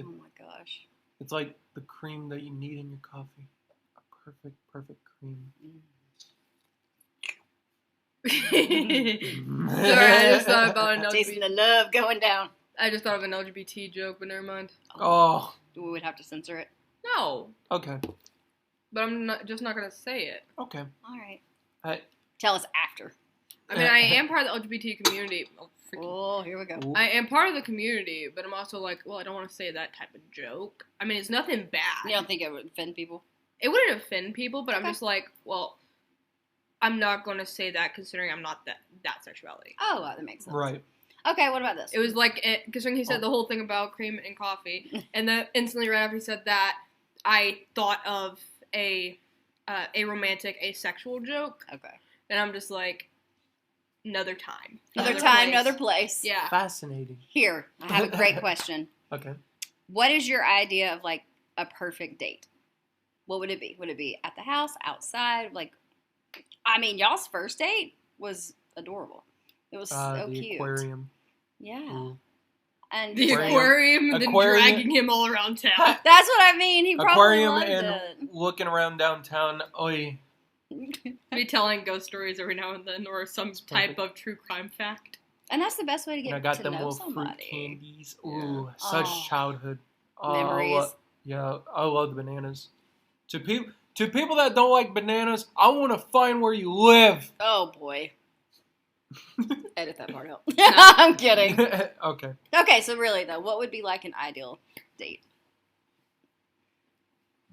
Oh my gosh. It's like the cream that you need in your coffee. A perfect cream. Sorry, I just thought about an Tasting the LGBT. love going down. I just thought of an LGBT joke, but never mind. Oh, We would have to censor it. No, okay. but I'm not gonna say it. Okay. All right. I- Tell us after. I mean, I am part of the LGBT community. Oh, freaking. Oh, here we go. Ooh. I am part of the community, but I'm also like, well, I don't want to say that type of joke. I mean, it's nothing bad. You don't think it would offend people? It wouldn't offend people, but I'm Okay. just like, well, I'm not going to say that considering I'm not that sexuality. Oh, that makes sense. Right. Okay, what about this? It was like, considering he said the whole thing about cream and coffee, and then instantly right after he said that, I thought of a romantic asexual joke, Okay. and I'm just like, another time. Another time, place. another place. Yeah. Fascinating. Here, I have a great question. Okay. What is your idea of, like, a perfect date? What would it be? Would it be at the house, outside? Like, I mean, y'all's first date was adorable. It was so The cute. aquarium. Yeah. Ooh. And The just, like, aquarium, and then Aquarium. dragging him all around town. that's what I mean. He probably Aquarium loved and it. looking around downtown. Oy. Be telling ghost stories every now and then, or some type of true crime fact. And that's the best way to And I get got to them know little somebody. fruit candies. Yeah. Ooh, such Oh. childhood. Memories. Yeah, I love the bananas. To people that don't like bananas, I want to find where you live. Oh boy. Edit that part out. I'm kidding. Okay. Okay, so really though, what would be like an ideal date?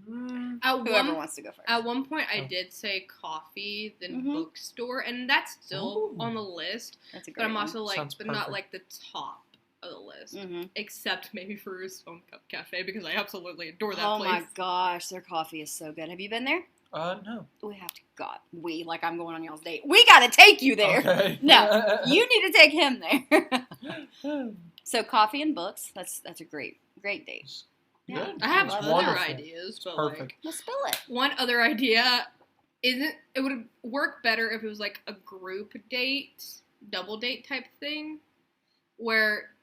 Whoever wants to go first. At one point, I Oh. did say coffee, then Mhm. bookstore, and that's still Ooh. on the list. That's a But great I'm one. also like, Sounds but not perfect. like the top of the list, Mhm. except maybe for his Phone Cup Cafe because I absolutely adore that Oh place. my gosh, their coffee is so good. Have you been there? No. We have to. God, like I'm going on y'all's date. We got to take you there. Okay. No, you need to take him there. So coffee and books. That's a great date. Yeah. Good. I have That's other wonderful. ideas, but Perfect. like Let's spill it. one other idea isn't. It would work better if it was like a group date, double date type thing, where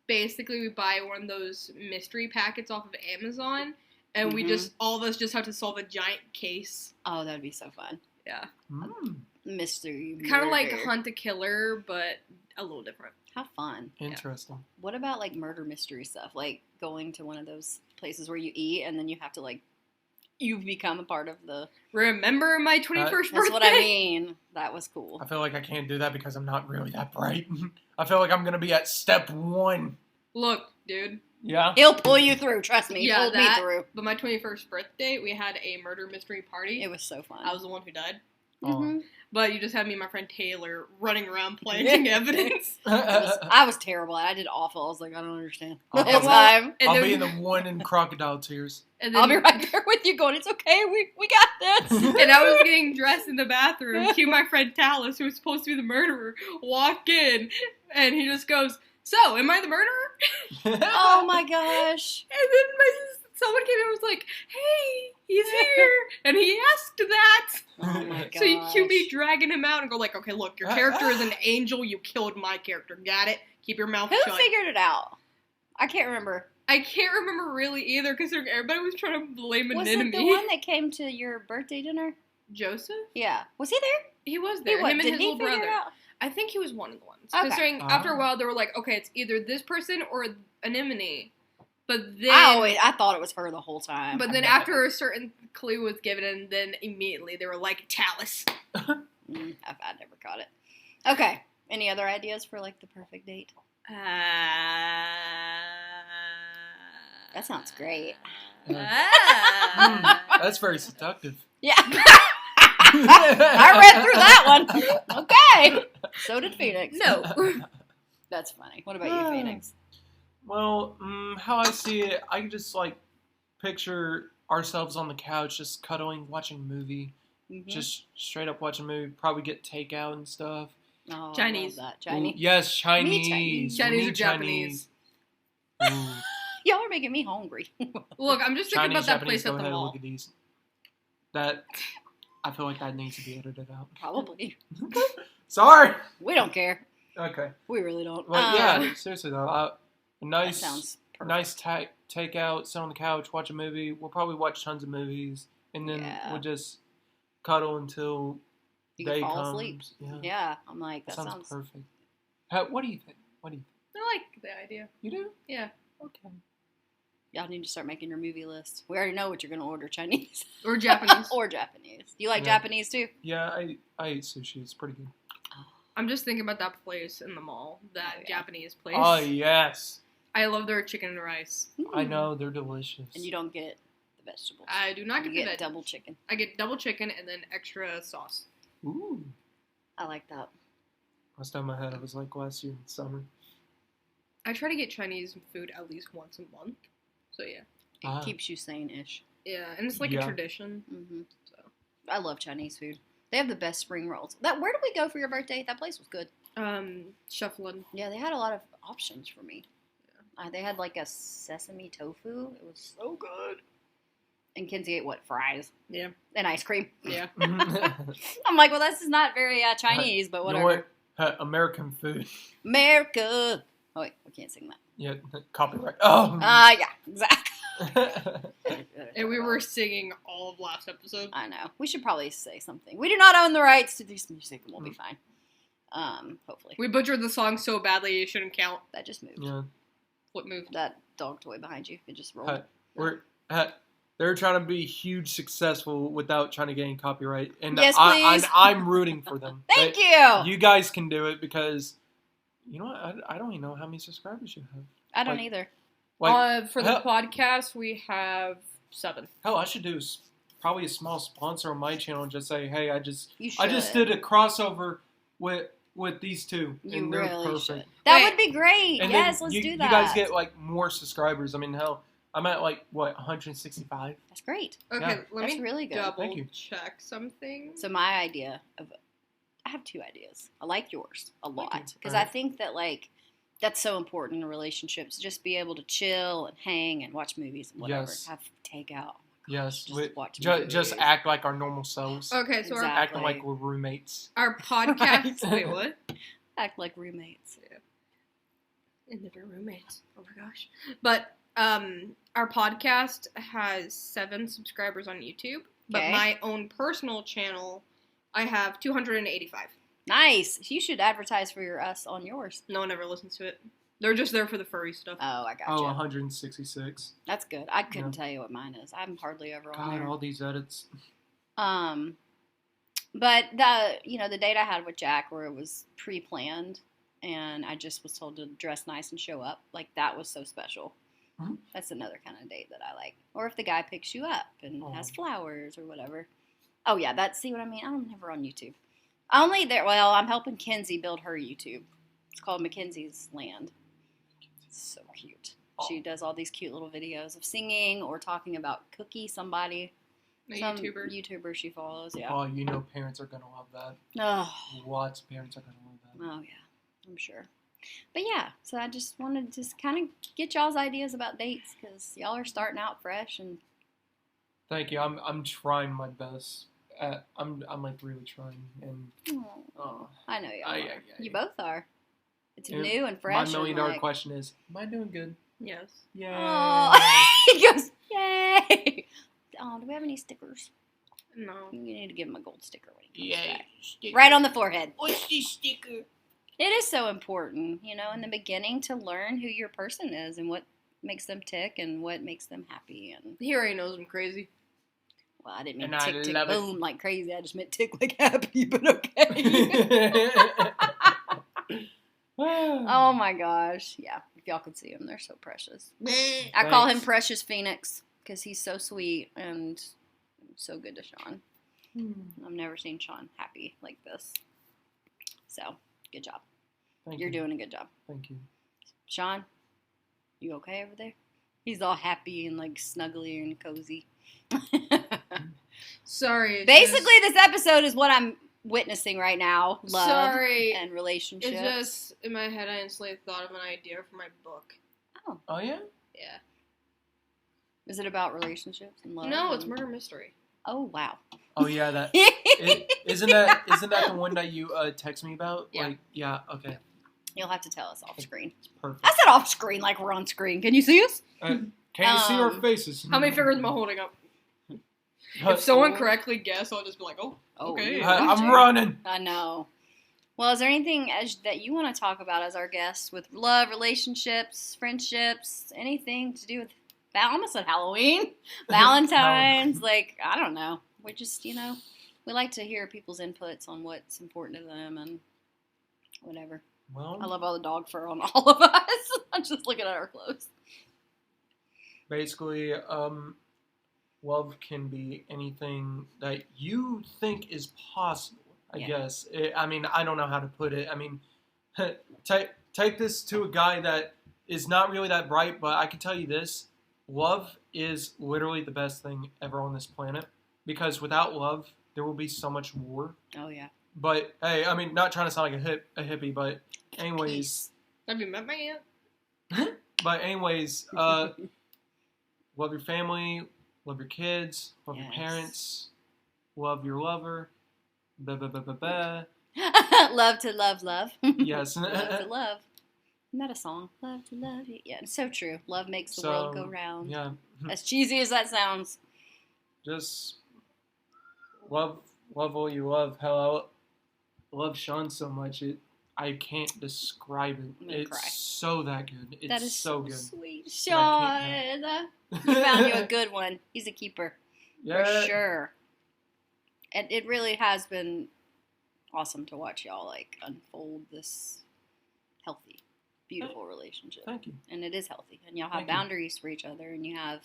basically we buy one of those mystery packets off of Amazon, and we Mhm. just all of us just have to solve a giant case. Oh, that'd be so fun. Yeah, Mm. Mystery. kind of like murder. Hunt a Killer, but a little different. How fun. Interesting. What about like murder mystery stuff? Like going to one of those places where you eat and then you have to like, you've become a part of the. Remember my 21st birthday? That's what I mean. That was cool. I feel like I can't do that because I'm not really that bright. I feel like I'm going to be at step 1. Look, dude. Yeah? He'll pull you through. Trust me. He Yeah, pulled me through. But my 21st birthday, we had a murder mystery party. It was so fun. I was the one who died. Mhm. But you just had me and my friend Taylor running around planting evidence. I was terrible. I did awful. I was like, I don't understand. The I'll whole be- time. And I'll then, be in the one in crocodile tears. and then, I'll be right there with you going, it's okay. We got this. And I was getting dressed in the bathroom. Cue my friend Talus, who was supposed to be the murderer, walk in, and he just goes, "So, am I the murderer?" Oh my gosh. And then someone came in and was like, "Hey, he's here," and he asked that. Oh my gosh. So you cue me dragging him out and go like, "Okay, look, your character is an angel. You killed my character. Got it? Keep your mouth Who shut." figured it out? I can't remember. I can't remember really either because everybody was trying to blame an Was enemy. it the one that came to your birthday dinner? Joseph? Yeah. Was he there? He was there. Him and Did his he little figure brother. it out? I think he was one of the ones. Okay. Considering after a while they were like, okay, it's either this person or Anemone. But then I thought it was her the whole time. But then after a certain clue was given, and then immediately they were like, Talus. I never caught it. Okay. Any other ideas for like the perfect date? That sounds great. That's very seductive. Yeah. I read through that one. Okay. So did Phoenix. No. That's funny. What about you, Phoenix? Well, how I see it, I can just like picture ourselves on the couch, just cuddling, watching a movie, Mhm. just straight up watching a movie. Probably get takeout and stuff. Oh, Chinese. I love that. Ooh, Chinese. yes, Chinese. Chinese. We Chinese need or Japanese. Ooh, Y'all are making me hungry. Look, I'm just thinking Chinese, about that Japanese. place at Go the ahead, mall. look at these. That I feel like that needs to be edited out. Probably. Sorry. We don't care. Okay. We really don't. But yeah, seriously though, a That nice, sounds perfect. nice takeout, sit on the couch, watch a movie. We'll probably watch tons of movies, and then Yeah. we'll just cuddle until You day can fall comes. asleep. Yeah, Yeah, I'm like, that sounds sounds perfect. What do you think? What do you think? I like the idea. You do? Yeah. Okay. Y'all need to start making your movie list. We already know what you're going to order, Chinese. Or Japanese. Or Japanese. You like Yeah. Japanese too? Yeah, I eat sushi. It's pretty good. I'm just thinking about that place in the mall. That Oh, yeah. Japanese place. Oh yes, I love their chicken and rice. I know they're delicious. And you don't get the vegetables. I do not you get the get veg. double chicken. I get double chicken and then extra sauce. Ooh. I like that. Last time I had it was like last year in summer. I try to get Chinese food at least once a month. So yeah. It keeps you sane-ish. Yeah, and it's like Yeah. a tradition. hmm So I love Chinese food. They have the best spring rolls. Where did we go for your birthday? That place was good. shuffling. Yeah, they had a lot of options for me. They had like a sesame tofu. It was so good. And Kinsey ate what? Fries Yeah. and ice cream. Yeah. I'm like, well, this is not very Chinese, but You whatever. know what? American food. America. Oh wait, we can't sing that. Yeah, copyright. Oh. Yeah, exactly. And we were singing all of last episode. I know. We should probably say something. We do not own the rights to this music, and we'll be fine. Hopefully. We butchered the song so badly it shouldn't count. That just moved. Yeah. What moved? That dog toy behind you, it just rolled. They're trying to be huge successful without trying to gain copyright, and Yes, please. I'm rooting for them. Thank you. You guys can do it because you know what? I don't even know how many subscribers you have. I don't like- either. Like, For the hell, podcast, we have 7. hell, I should do probably a small sponsor on my channel and just say, hey, I just You did a crossover with these two, You and they're really perfect. should. That Wait. would be great. And Yes, then let's you, do you that. guys get like more subscribers. I mean, hell, I'm at like what 165. That's great. Okay, Yeah. let That's me really good. double Thank you. check something. So my idea I have 2 ideas. I like yours a Thank you. lot because Alright. I think that like that's so important in relationships. Just be able to chill and hang and watch movies and whatever. Yes. Have takeout. Yes, Just watch just movies. act like our normal selves. Okay, so Exactly. Acting like we're roommates. our podcast. Wait, what? Act like roommates. And they're roommates. Oh my gosh. But our podcast has 7 subscribers on YouTube. But Okay. my own personal channel, I have 285. Nice. You should advertise for us on yours. No one ever listens to it. They're just there for the furry stuff. Oh, I got Oh, you. 166. That's good. I couldn't tell you what mine is. I'm hardly ever on God, there. all these edits. But the date I had with Jack where it was pre-planned and I just was told to dress nice and show up, like that was so special. Mm-hmm. That's another kind of date that I like. Or if the guy picks you up and has flowers or whatever. Oh yeah, see what I mean? I'm never on YouTube. I'm helping Kenzie build her YouTube. It's called Mackenzie's Land. It's so cute. She does all these cute little videos of singing or talking about somebody. Some YouTuber she follows, yeah. Oh, you know parents are going to love that. Oh. Lots of parents are going to love that. Oh, yeah. I'm sure. But yeah, so I just wanted to just kind of get y'all's ideas about dates because y'all are starting out fresh and... Thank you. I'm trying my best. I'm like really trying. And I know y'all are. Yeah. You both are. It's new and fresh. My $1 million question is, am I doing good? Yes. Yay. Oh. He goes, yay. Oh, do we have any stickers? No. You need to give him a gold sticker when he comes back. Sticker. Right on the forehead. What's this sticker? It is so important, in the beginning to learn who your person is and what makes them tick and what makes them happy. And He already knows I'm crazy. well, I didn't mean And I tick, tick, love it. boom like crazy. I just meant tick like happy, but okay. Oh my gosh. Yeah, if y'all could see them, they're so precious. I call him Thanks. Precious Phoenix because he's so sweet and so good to Shawn. I've never seen Shawn happy like this. So, good job. You're doing a good job. Thank you. Shawn, you okay over there? He's all happy and like snuggly and cozy. Sorry. Basically, this episode is what I'm witnessing right now. Love Sorry. and relationships. It's just, in my head, I instantly thought of an idea for my book. Oh, yeah? Yeah. Is it about relationships and love? No, it's murder mystery. Oh, wow. Oh, yeah, that... Isn't that the one that you text me about? Yeah. Like, yeah, okay. You'll have to tell us off screen. It's perfect. I said off screen like we're on screen. Can you see us? Can you see our faces? How many fingers am I holding up? Uh, If someone correctly guessed, I'll just be like, oh, okay. you're I'm watching. running. I know. Well, is there anything that you want to talk about as our guest with love, relationships, friendships, anything to do with, I almost said Halloween, Valentine's, like, I don't know. We're just, we like to hear people's inputs on what's important to them and whatever. Well, I love all the dog fur on all of us. I'm just looking at our clothes. basically, love can be anything that you think is possible, I guess. I don't know how to put it. I mean, take this to a guy that is not really that bright, but I can tell you this. Love is literally the best thing ever on this planet. Because without love, there will be so much war. Oh, yeah. But, hey, I mean, not trying to sound like a hippie, but anyways. Have you met my aunt? But anyways, love your family, love your kids, love your parents, love your lover, blah, blah, blah, blah, blah. Love to love, love. Yes. Love to love. Isn't that a song? Love to love. Yeah, it's so true. Love makes the world go round. Yeah. As cheesy as that sounds. Just love all you love. Hell, I love Shawn so much. I can't describe it. It's cry. so that good. It's That is so good. Sweet Shawn. You found you a good one. He's a keeper. Yeah. For sure. And it really has been awesome to watch y'all like unfold this healthy, beautiful relationship. Thank you. And it is healthy. And y'all have Thank you. boundaries for each other and you have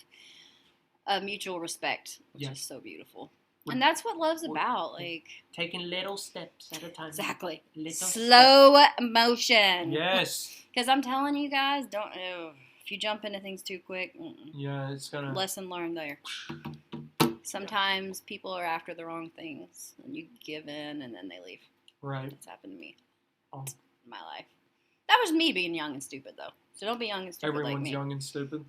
a mutual respect, which Yeah. is so beautiful. And that's what love's about. Like, Taking little steps at a time. exactly. Little Slow motion. Yes. Because I'm telling you guys, if you jump into things too quick, Yeah, it's gonna. lesson learned there. Sometimes people are after the wrong things, and you give in, and then they leave. Right. That's happened to me Oh. in my life. That was me being young and stupid, though. So don't be young and stupid Everyone's like me. young and stupid.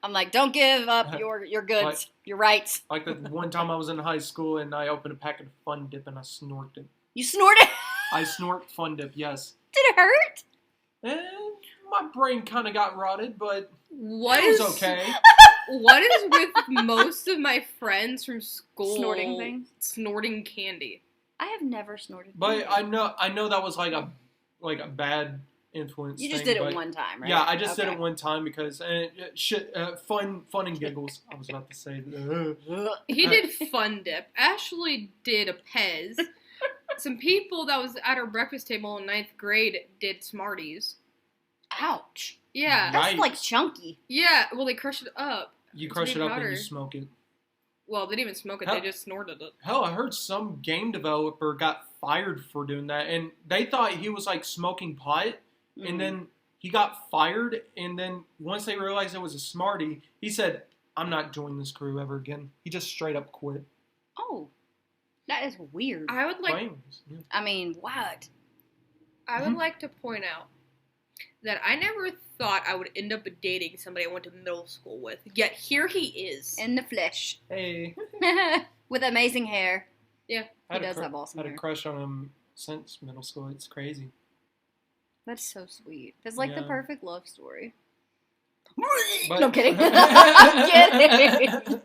I'm like, don't give up your goods, Like- your rights. Like the one time I was in high school and I opened a packet of Fun Dip and I snorted it. You snorted. I snort Fun Dip, yes. Did it hurt? And my brain kind of got rotted, but What it was is okay. What is with most of my friends from school Snorting things? snorting candy? I have never snorted. But candy. I know that was like a bad influence. You just thing, did it but one time, right? Yeah, I just did Okay. it one time because fun and giggles. I was about to say. He did Fun Dip. Ashley did a Pez. Some people that was at our breakfast table in 9th grade did Smarties. Ouch. Yeah. That's Yikes. like chunky. Yeah, well, they crushed it up. You It's crush big it up powder. and you smoke it. Well, they didn't even smoke it, Hell- they just snorted it. Hell, I heard some game developer got fired for doing that, and they thought he was like smoking pot, Mm. and then he got fired, and then once they realized it was a Smartie, he said, "I'm not joining this crew ever again." He just straight up quit. Oh, that is weird. I would like Brains. Yeah. I mean, what? I would like to point out that I never thought I would end up dating somebody I went to middle school with. Yet here he is. In the flesh. Hey, With amazing hair. I He had a does have awesome had a hair. crush on him since middle school. It's crazy. That's so sweet. It's like the Yeah. perfect love story. But- No, I'm kidding. I'm kidding.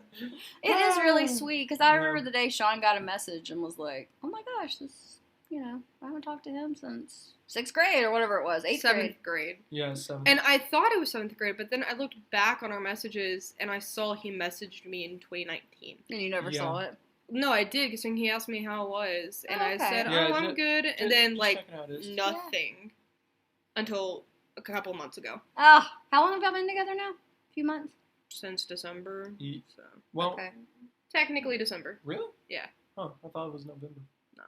It is really sweet because I Yeah. remember the day Shawn got a message and was like, "Oh my gosh, this, I haven't talked to him since 6th grade or whatever it was, 8th grade." 7th grade. Yeah, 7. And I thought it was 7th grade, but then I looked back on our messages and I saw he messaged me in 2019. And you never Yeah. saw it. No, I did, because he asked me how it was. And I Okay. said, Yeah, I'm good. And then, Just like, checking out his- nothing. Until a couple months ago. Ah, how long have y'all been together now? A few months. Since December. Ye- So Well, Okay. technically December. really? Yeah. Oh, I thought it was November. No.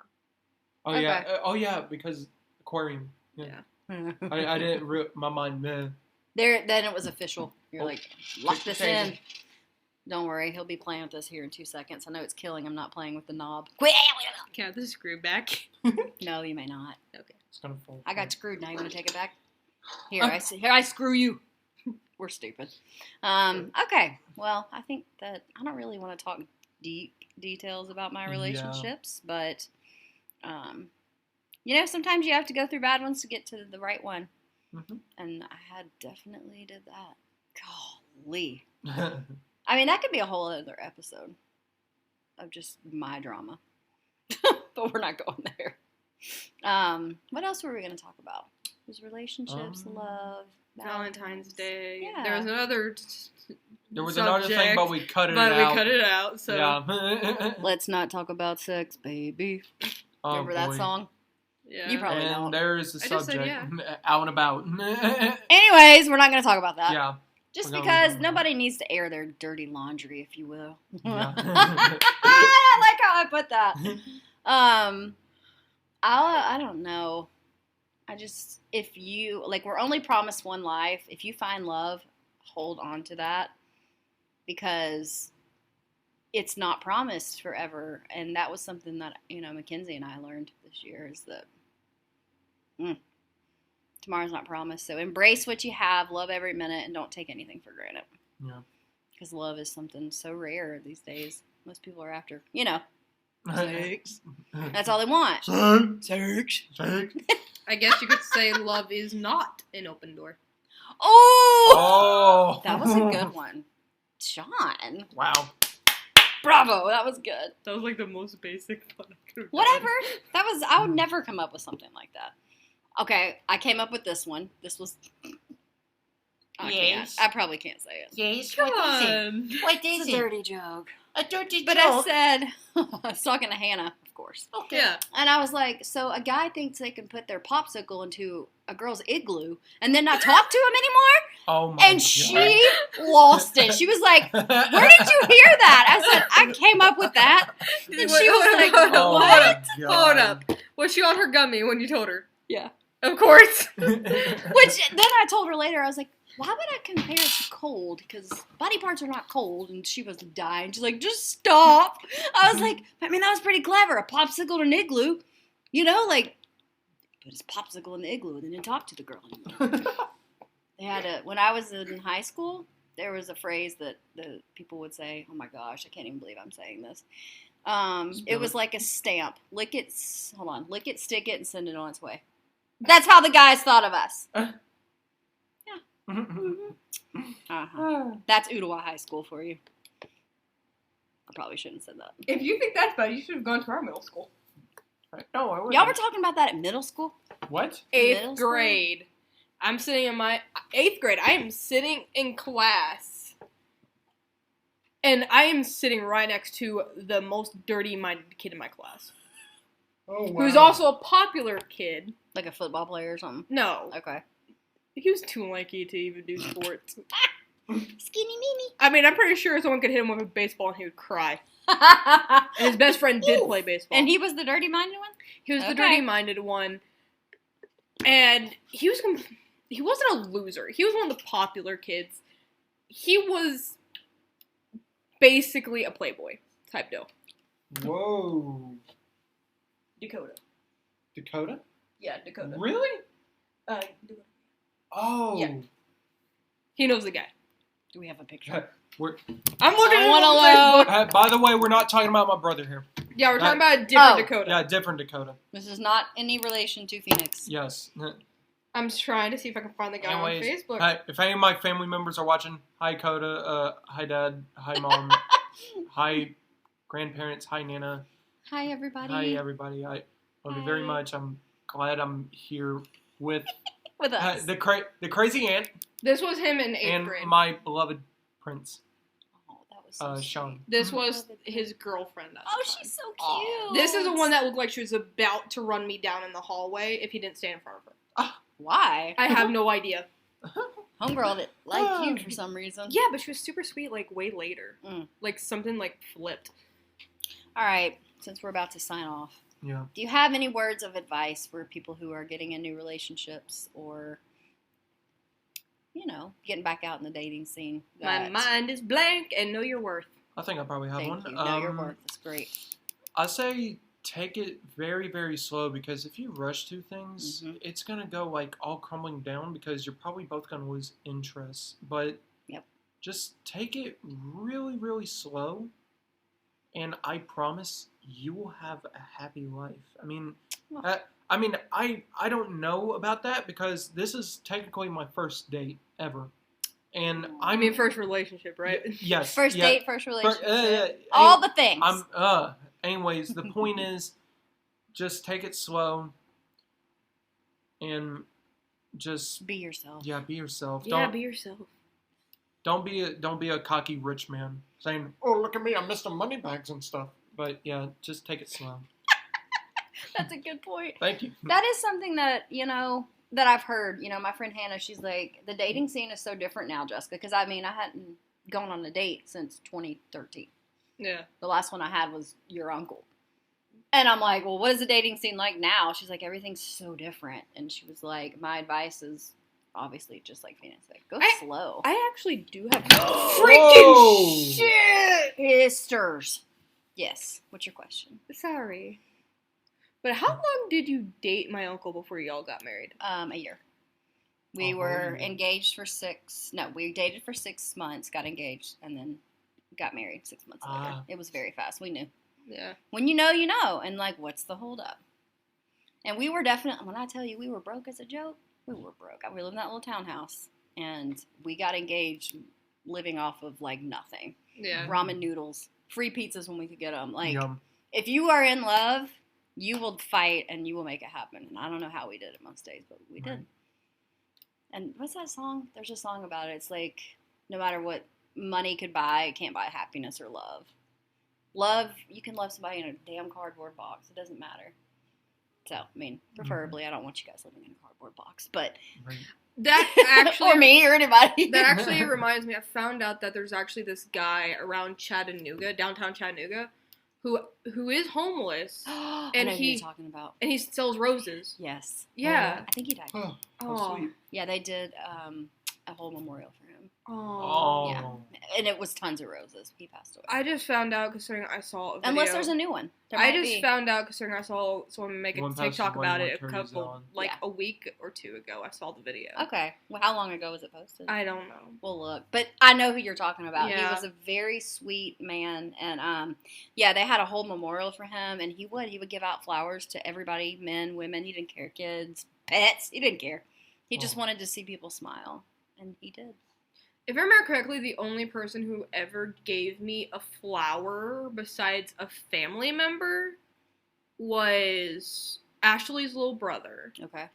Oh Okay. yeah. Oh yeah, because aquarium. Yeah. I didn't. My mind. Meh. Then it was official. You're Oh. like, lock this Change in. Don't worry, he'll be playing with this here in 2 seconds. I know it's killing him not playing with the knob. Quit! Can I have the screw back? No, you may not. Okay. It's gonna fall. I got screwed. Now you want to take it back? Here, I screw you. We're stupid. Okay. Well, I think that I don't really want to talk deep details about my Yeah. relationships, but sometimes you have to go through bad ones to get to the right one, Mhm. and I had definitely did that. Golly. I mean, that could be a whole other episode of just my drama, but we're not going there. What else were we going to talk about? It was relationships, love, Valentine's Day. Yeah. There was another There was another thing, subject, but we cut it but out. we cut it out. So Yeah. Let's not talk about sex, baby. Oh, Remember that boy. song? yeah. You probably And don't. there's the I just said subject. yeah. Out and about. Anyways, we're not going to talk about that. Yeah. Just We're because going- nobody needs to air their dirty laundry, if you will. Yeah. I like how I put that. I don't know. If you, like, we're only promised one life. If you find love, hold on to that, because it's not promised forever. And that was something that, Mackenzie and I learned this year, is that tomorrow's not promised. So embrace what you have, love every minute, and don't take anything for granted. Yeah. Because love is something so rare these days. Most people are after, Sex. that's all they want. Sex. Sex. I guess you could say love is not an open door. Oh! Oh. That was a good one. Shawn. Wow. Bravo. That was good. That was like the most basic one I could have Whatever. I would never come up with something like that. Okay, I came up with this one. This was... Yes. I probably can't say it. Yes, Come what is it? on. What It's is a it? dirty joke. A dirty But joke. I said... I was talking to Hannah, of course. Okay. Yeah. And I was like, so a guy thinks they can put their popsicle into a girl's igloo and then not talk to him anymore? Oh my And God. she lost it. She was like, where did you hear that? I said, I came up with that. And she was like, Oh what? my Hold God. up. Was she on her gummy when you told her? Yeah. Of course. Which then I told her later, I was like, why would I compare it to cold? Because body parts are not cold. And she was dying. She's like, just stop. I was like, I mean, that was pretty clever. A popsicle in an igloo. Put his popsicle in the igloo and then didn't talk to the girl anymore. When I was in high school, there was a phrase that the people would say, oh my gosh, I can't even believe I'm saying this. It was like a stamp. Lick it, stick it, and send it on its way. That's how the guys thought of us. Uh-huh. That's Ottawa High School for you. I probably shouldn't have said that. If you think that's bad, you should have gone to our middle school. No, I wouldn't. Y'all were talking about that at middle school? What? Middle 8th school? grade. I'm sitting in my 8th grade. I am sitting in class, and I am sitting right next to the most dirty-minded kid in my class, Oh, who's also a popular kid. Like a football player or something? No, Okay. he was too lanky to even do sports. Skinny Mimi. I mean, I'm pretty sure someone could hit him with a baseball and he would cry. And his best friend did play baseball. And he was the dirty-minded one? He was the Okay. dirty-minded one, and he wasn't a loser. He was one of the popular kids. He was basically a playboy type deal. Whoa. Dakota. Dakota? Yeah, Dakota. Really? Oh. Yeah. He knows the guy. Do we have a picture? I'm looking I at wanna him on look. Facebook. By the way, we're not talking about my brother here. Yeah, we're talking about a different Oh. Dakota. Yeah, different Dakota. This is not any relation to Phoenix. Yes. I'm trying to see if I can find the guy Anyways, on Facebook. Hey, if any of my family members are watching, hi Coda, hi Dad, hi Mom, hi grandparents, hi Nana, Hi, everybody. hi everybody. I love you very Hi. much. I'm glad I'm here with With us. the crazy aunt This was him in 8th and grade. my beloved prince, Oh, that was so Shawn. sweet. This was his girlfriend. At the Oh, time. she's so cute. Aw. This is the one that looked like she was about to run me down in the hallway if he didn't stand in front of her. Why? I have no idea. Homegirl that liked you for some reason. Yeah, but she was super sweet, like, way later. Mm. Like, something, like, flipped. All right, since we're about to sign off, Yeah. do you have any words of advice for people who are getting in new relationships or, getting back out in the dating scene? My mind is blank and know your worth. I think I probably have Thank one. you. Know your worth. That's great. I say take it very, very slow because if you rush through things, Mhm. it's gonna go like all crumbling down because you're probably both gonna lose interest. But Yep. just take it really, really slow, and I promise you will have a happy life. I mean, Well. I don't know about that because this is technically my first date ever, and I mean, first relationship, right? yes, First yeah, date, first relationship. yeah, all the things. Anyways, the point is, just take it slow, and just Be yourself. be yourself. Yeah, be yourself. Don't be a cocky rich man saying, "Oh, look at me, I'm Mr. Moneybags and stuff." But yeah, just take it slow. That's a good point. Thank you. That is something that, that I've heard. My friend Hannah, she's like, the dating scene is so different now, Jessica, because, I hadn't gone on a date since 2013. Yeah. The last one I had was your uncle. And I'm like, well, what is the dating scene like now? She's like, everything's so different. And she was like, my advice is obviously just like Phoenix, like, go slow. I actually do have Whoa. freaking shit. Sisters. Yes. What's your question? Sorry. But how long did you date my uncle before y'all got married? A year. We Oh, were yeah. engaged for we dated for 6 months, got engaged, and then got married 6 months later. Ah. It was very fast. We knew. Yeah. When you know, you know. And like, what's the holdup? And we were definitely, when I tell you we were broke as a joke, we were broke. We lived in that little townhouse, and we got engaged living off of like nothing. Yeah. Ramen noodles, free pizzas when we could get them. Like, Yum. if you are in love, you will fight and you will make it happen. And I don't know how we did it most days, but we Right. did. And what's that song? There's a song about it. It's like, no matter what money could buy, it can't buy happiness or love. Love, you can love somebody in a damn cardboard box. It doesn't matter. So, preferably, I don't want you guys living in a cardboard box, but Right. That actually or me or anybody. That actually reminds me. I found out that there's actually this guy around Chattanooga, downtown Chattanooga, who is homeless I and know who he- you're talking about. and he sells roses. Yes, Yeah. I think he died. Oh, how Oh. sweet. Yeah, they did a whole memorial for him. Oh. Yeah. And it was tons of roses. He passed away. I just found out considering I saw a video. Unless there's a new one. There I might just be. found out considering I saw someone make a One passes TikTok away, about one it a carries couple, on. like Yeah. a week or two ago. I saw the video. Okay. Well, how long ago was it posted? I don't know. We'll look. But I know who you're talking about. Yeah. He was a very sweet man. And, yeah, they had a whole memorial for him. And he would give out flowers to everybody, men, women. He didn't care. Kids, pets. He didn't care. He just Oh. wanted to see people smile. And he did. If I remember correctly, the only person who ever gave me a flower besides a family member was Ashley's little brother Okay.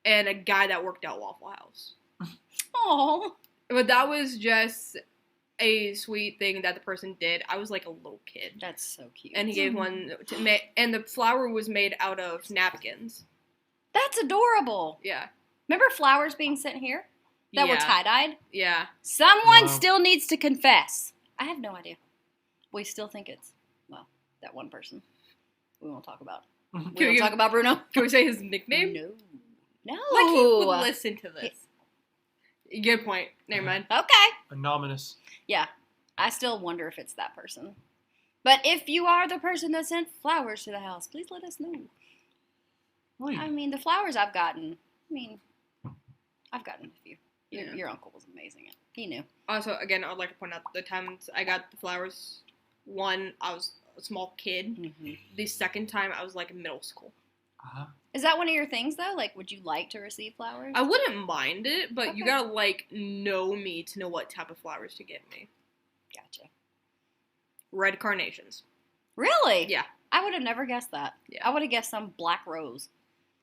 and a guy that worked at Waffle House. Oh. But that was just a sweet thing that the person did. I was like a little kid. That's so cute. And he gave one to and the flower was made out of napkins. That's adorable. Yeah. Remember flowers being sent here that were tie-dyed? Yeah. Someone Wow. still needs to confess. I have no idea. We still think it's, well, that one person. We won't talk about. We don't talk about Bruno. Can we say his nickname? No. No. Like he would listen to this. Good point. Never mind. Okay. Anonymous. Yeah. I still wonder if it's that person. But if you are the person that sent flowers to the house, please let us know. Wait. I mean, the flowers I've gotten, I've gotten a few. Yeah. Your uncle was amazing. He knew. Also, again, I would like to point out the times I got the flowers. One, I was a small kid. Mm-hmm. The second time, I was like in middle school. Uh-huh. Is that one of your things, though? Like, would you like to receive flowers? I wouldn't mind it, but you Okay. gotta like know me to know what type of flowers to get me. Gotcha. Red carnations. Really? Yeah. I would have never guessed that. Yeah. I would have guessed some black rose.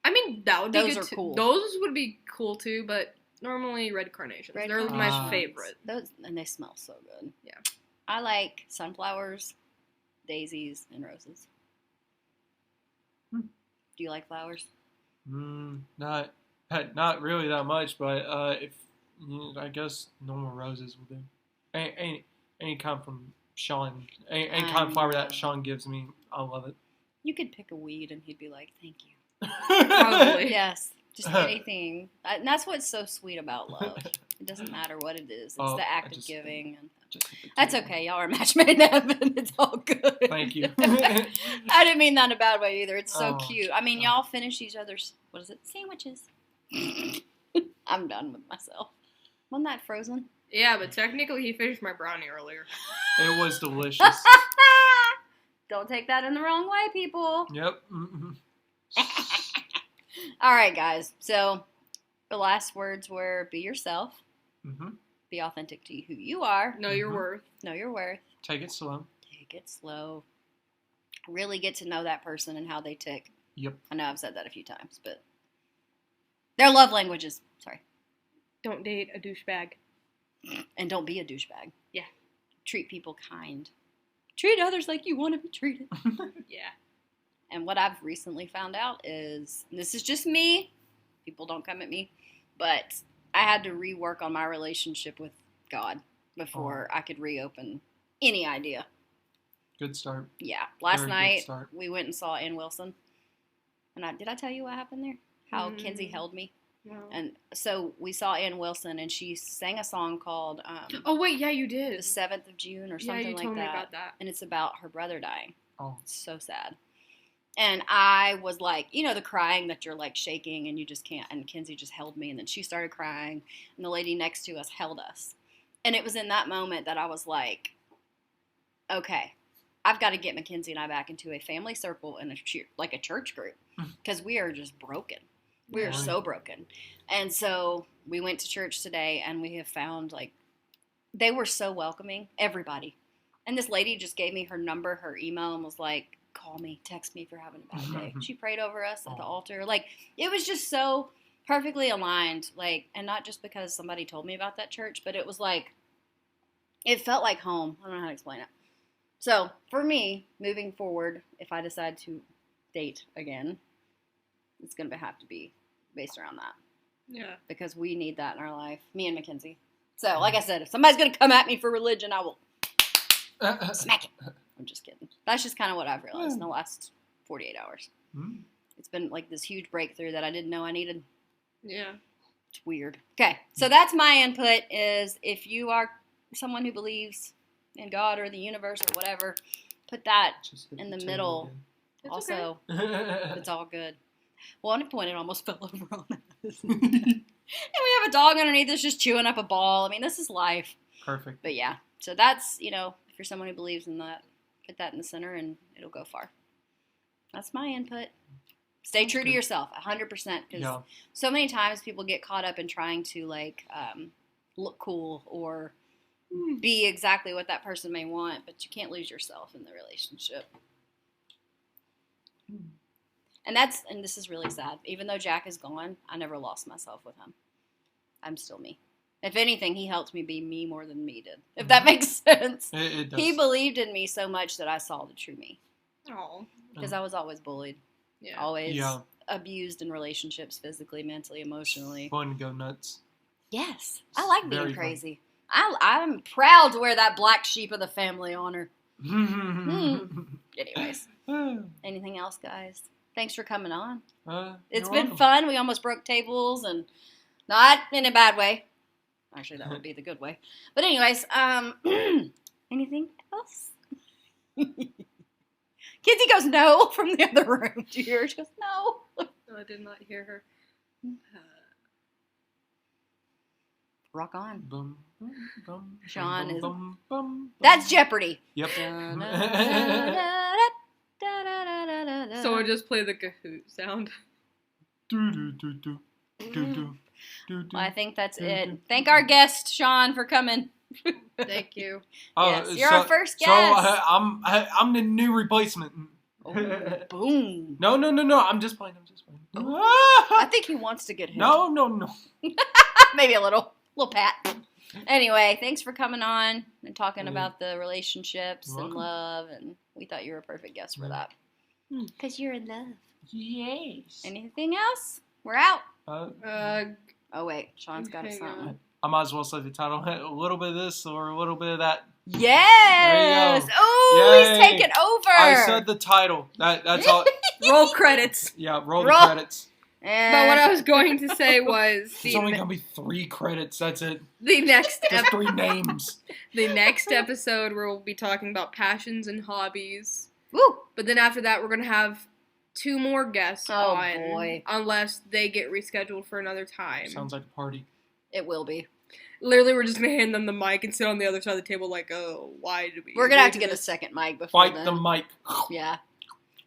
I mean, that would be Those good are too. cool. Those would be cool too, but normally red carnations. Red They're my carnations. favorite. Those, and they smell so good. Yeah. I like sunflowers, daisies, and roses. Hmm. Do you like flowers? Not really that much, but if I guess normal roses will do. Any kind from Shawn, any kind of flower that Shawn gives me, I love it. You could pick a weed and he'd be like, thank you. Probably. Yes, just anything. And that's what's so sweet about love. It doesn't matter what it is. It's Oh, the I act of just- giving. And Just hit the that's table. okay. Y'all are a match made in heaven. It's all good. Thank you. I didn't mean that in a bad way either. It's so Oh, cute. I mean, y'all finish each other's, what is it? Sandwiches. I'm done with myself. Wasn't that Frozen? Yeah, but technically he finished my brownie earlier. It was delicious. Don't take that in the wrong way, people. Yep. Mm-hmm. All right, guys. So the last words were be yourself, Mm-hmm. be authentic to who you are, Know your Mhm. worth. know your worth, Take it slow. take it slow, really get to know that person and how they tick. Yep. I know I've said that a few times, but their love languages. Sorry. Don't date a douchebag. And don't be a douchebag. Yeah. Treat people kind. Treat others like you want to be treated. Yeah. And what I've recently found out is, and this is just me, people don't come at me, but I had to rework on my relationship with God before I could reopen any idea. Good start. Yeah. Last Very good night, start. we went and saw Ann Wilson. And did I tell you what happened there? How Mm. Kenzie held me? No. And so we saw Ann Wilson, and she sang a song called Oh wait, yeah, you The did. 7th of June or Yeah, something you like told me that. about that. And it's about her brother dying. Oh. It's so sad. And I was like, you know, the crying that you're like shaking and you just can't. And Kenzie just held me, and then she started crying, and the lady next to us held us. And it was in that moment that I was like, okay, I've got to get Mackenzie and I back into a family circle and like a church group, because we are just broken. We are Yeah. so broken. And so we went to church today, and we have found, like, they were so welcoming, everybody. And this lady just gave me her number, her email, and was like, call me, text me if you're having a bad day. She prayed over us at the altar. Like, it was just so perfectly aligned, like, and not just because somebody told me about that church, but it was like, it felt like home. I don't know how to explain it. So, for me, moving forward, if I decide to date again, it's going to have to be based around that, Yeah. because we need that in our life, me and Mackenzie. So, like I said, if somebody's going to come at me for religion, I will smack it. I'm just kidding. That's just kind of what I've realized in the last 48 hours. Mm. It's been like this huge breakthrough that I didn't know I needed. Yeah. It's weird. Okay, so that's my input is, if you are someone who believes in God or the universe or whatever, put that Just hit in the table middle. It's Also, again. it's all good. Well, at a point, it almost fell over on us. And we have a dog underneath us just chewing up a ball. I mean, this is life. Perfect. But yeah, so that's, you know, if you're someone who believes in that, put that in the center and it'll go far. That's my input. Stay true to good. yourself, 100%. Because Yeah. so many times people get caught up in trying to, like, look cool or be exactly what that person may want, but you can't lose yourself in the relationship. And this is really sad. Even though Jack is gone, I never lost myself with him. I'm still me. If anything, he helped me be me more than me did. If that makes sense. It does. He believed in me so much that I saw the true me. Oh. Because I was always bullied. Yeah. Always abused in relationships, physically, mentally, emotionally. Fun to go nuts. Yes. I like being Very crazy. I'm proud to wear that black sheep of the family honor. Anyways. Anything else, guys? Thanks for coming on. It's been fun. We almost broke tables, and not in a bad way. Actually, that would be the good way. But anyways, anything else? Kinsey goes, no, from the other room. Do you hear her? She goes, no. No, I did not hear her. Rock on. Bum, bum, bum, Shawn bum, is... bum, bum, That's Jeopardy. Yep. Someone just play the Kahoot sound. Do, do, do, do, do, do, do, Well, I think that's it. Thank our guest, Shawn, for coming. Thank you. Yes, you're our first guest. So I'm the new replacement. Oh, boom. No. I'm just playing. I think he wants to get hit. No. Maybe a little pat. Anyway, thanks for coming on and talking about the relationships and love, and we thought you were a perfect guest for that. Because you're in love. Yes. Anything else? We're out. Oh wait, Shawn's got us something. I might as well say the title. A little bit of this or a little bit of that. Yes. There you go. Oh, he's Yay. taking over. I said the title. That's all. Roll credits. Yeah, roll the credits. But what I was going to say was It's only gonna be 3 credits. That's it. the next Just 3 names. the next episode where we'll be talking about passions and hobbies. Woo. But then after that, we're gonna have 2 more guests on, boy. unless they get rescheduled for another time. Sounds like a party. It will be. Literally, we're just gonna hand them the mic and sit on the other side of the table like, oh, why did we? We're gonna have to do get a this? second mic before Fight then. the mic. Yeah.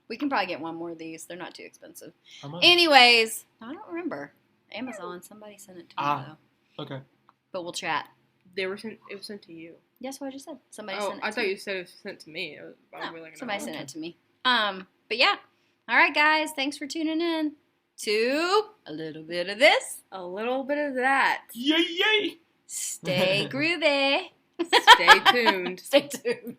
We can probably get one more of these. They're not too expensive. How much? Anyways, I don't remember. Amazon. Somebody sent it to me though. Okay. But we'll chat. They were sent. It was sent to you. Guess what I just said? Somebody Oh, sent it I to thought me. you said it was sent to me. Somebody sent it to me. But yeah. All right, guys. Thanks for tuning in to a little bit of this, A little bit of that. Yay! Stay groovy. Stay tuned. Stay tuned.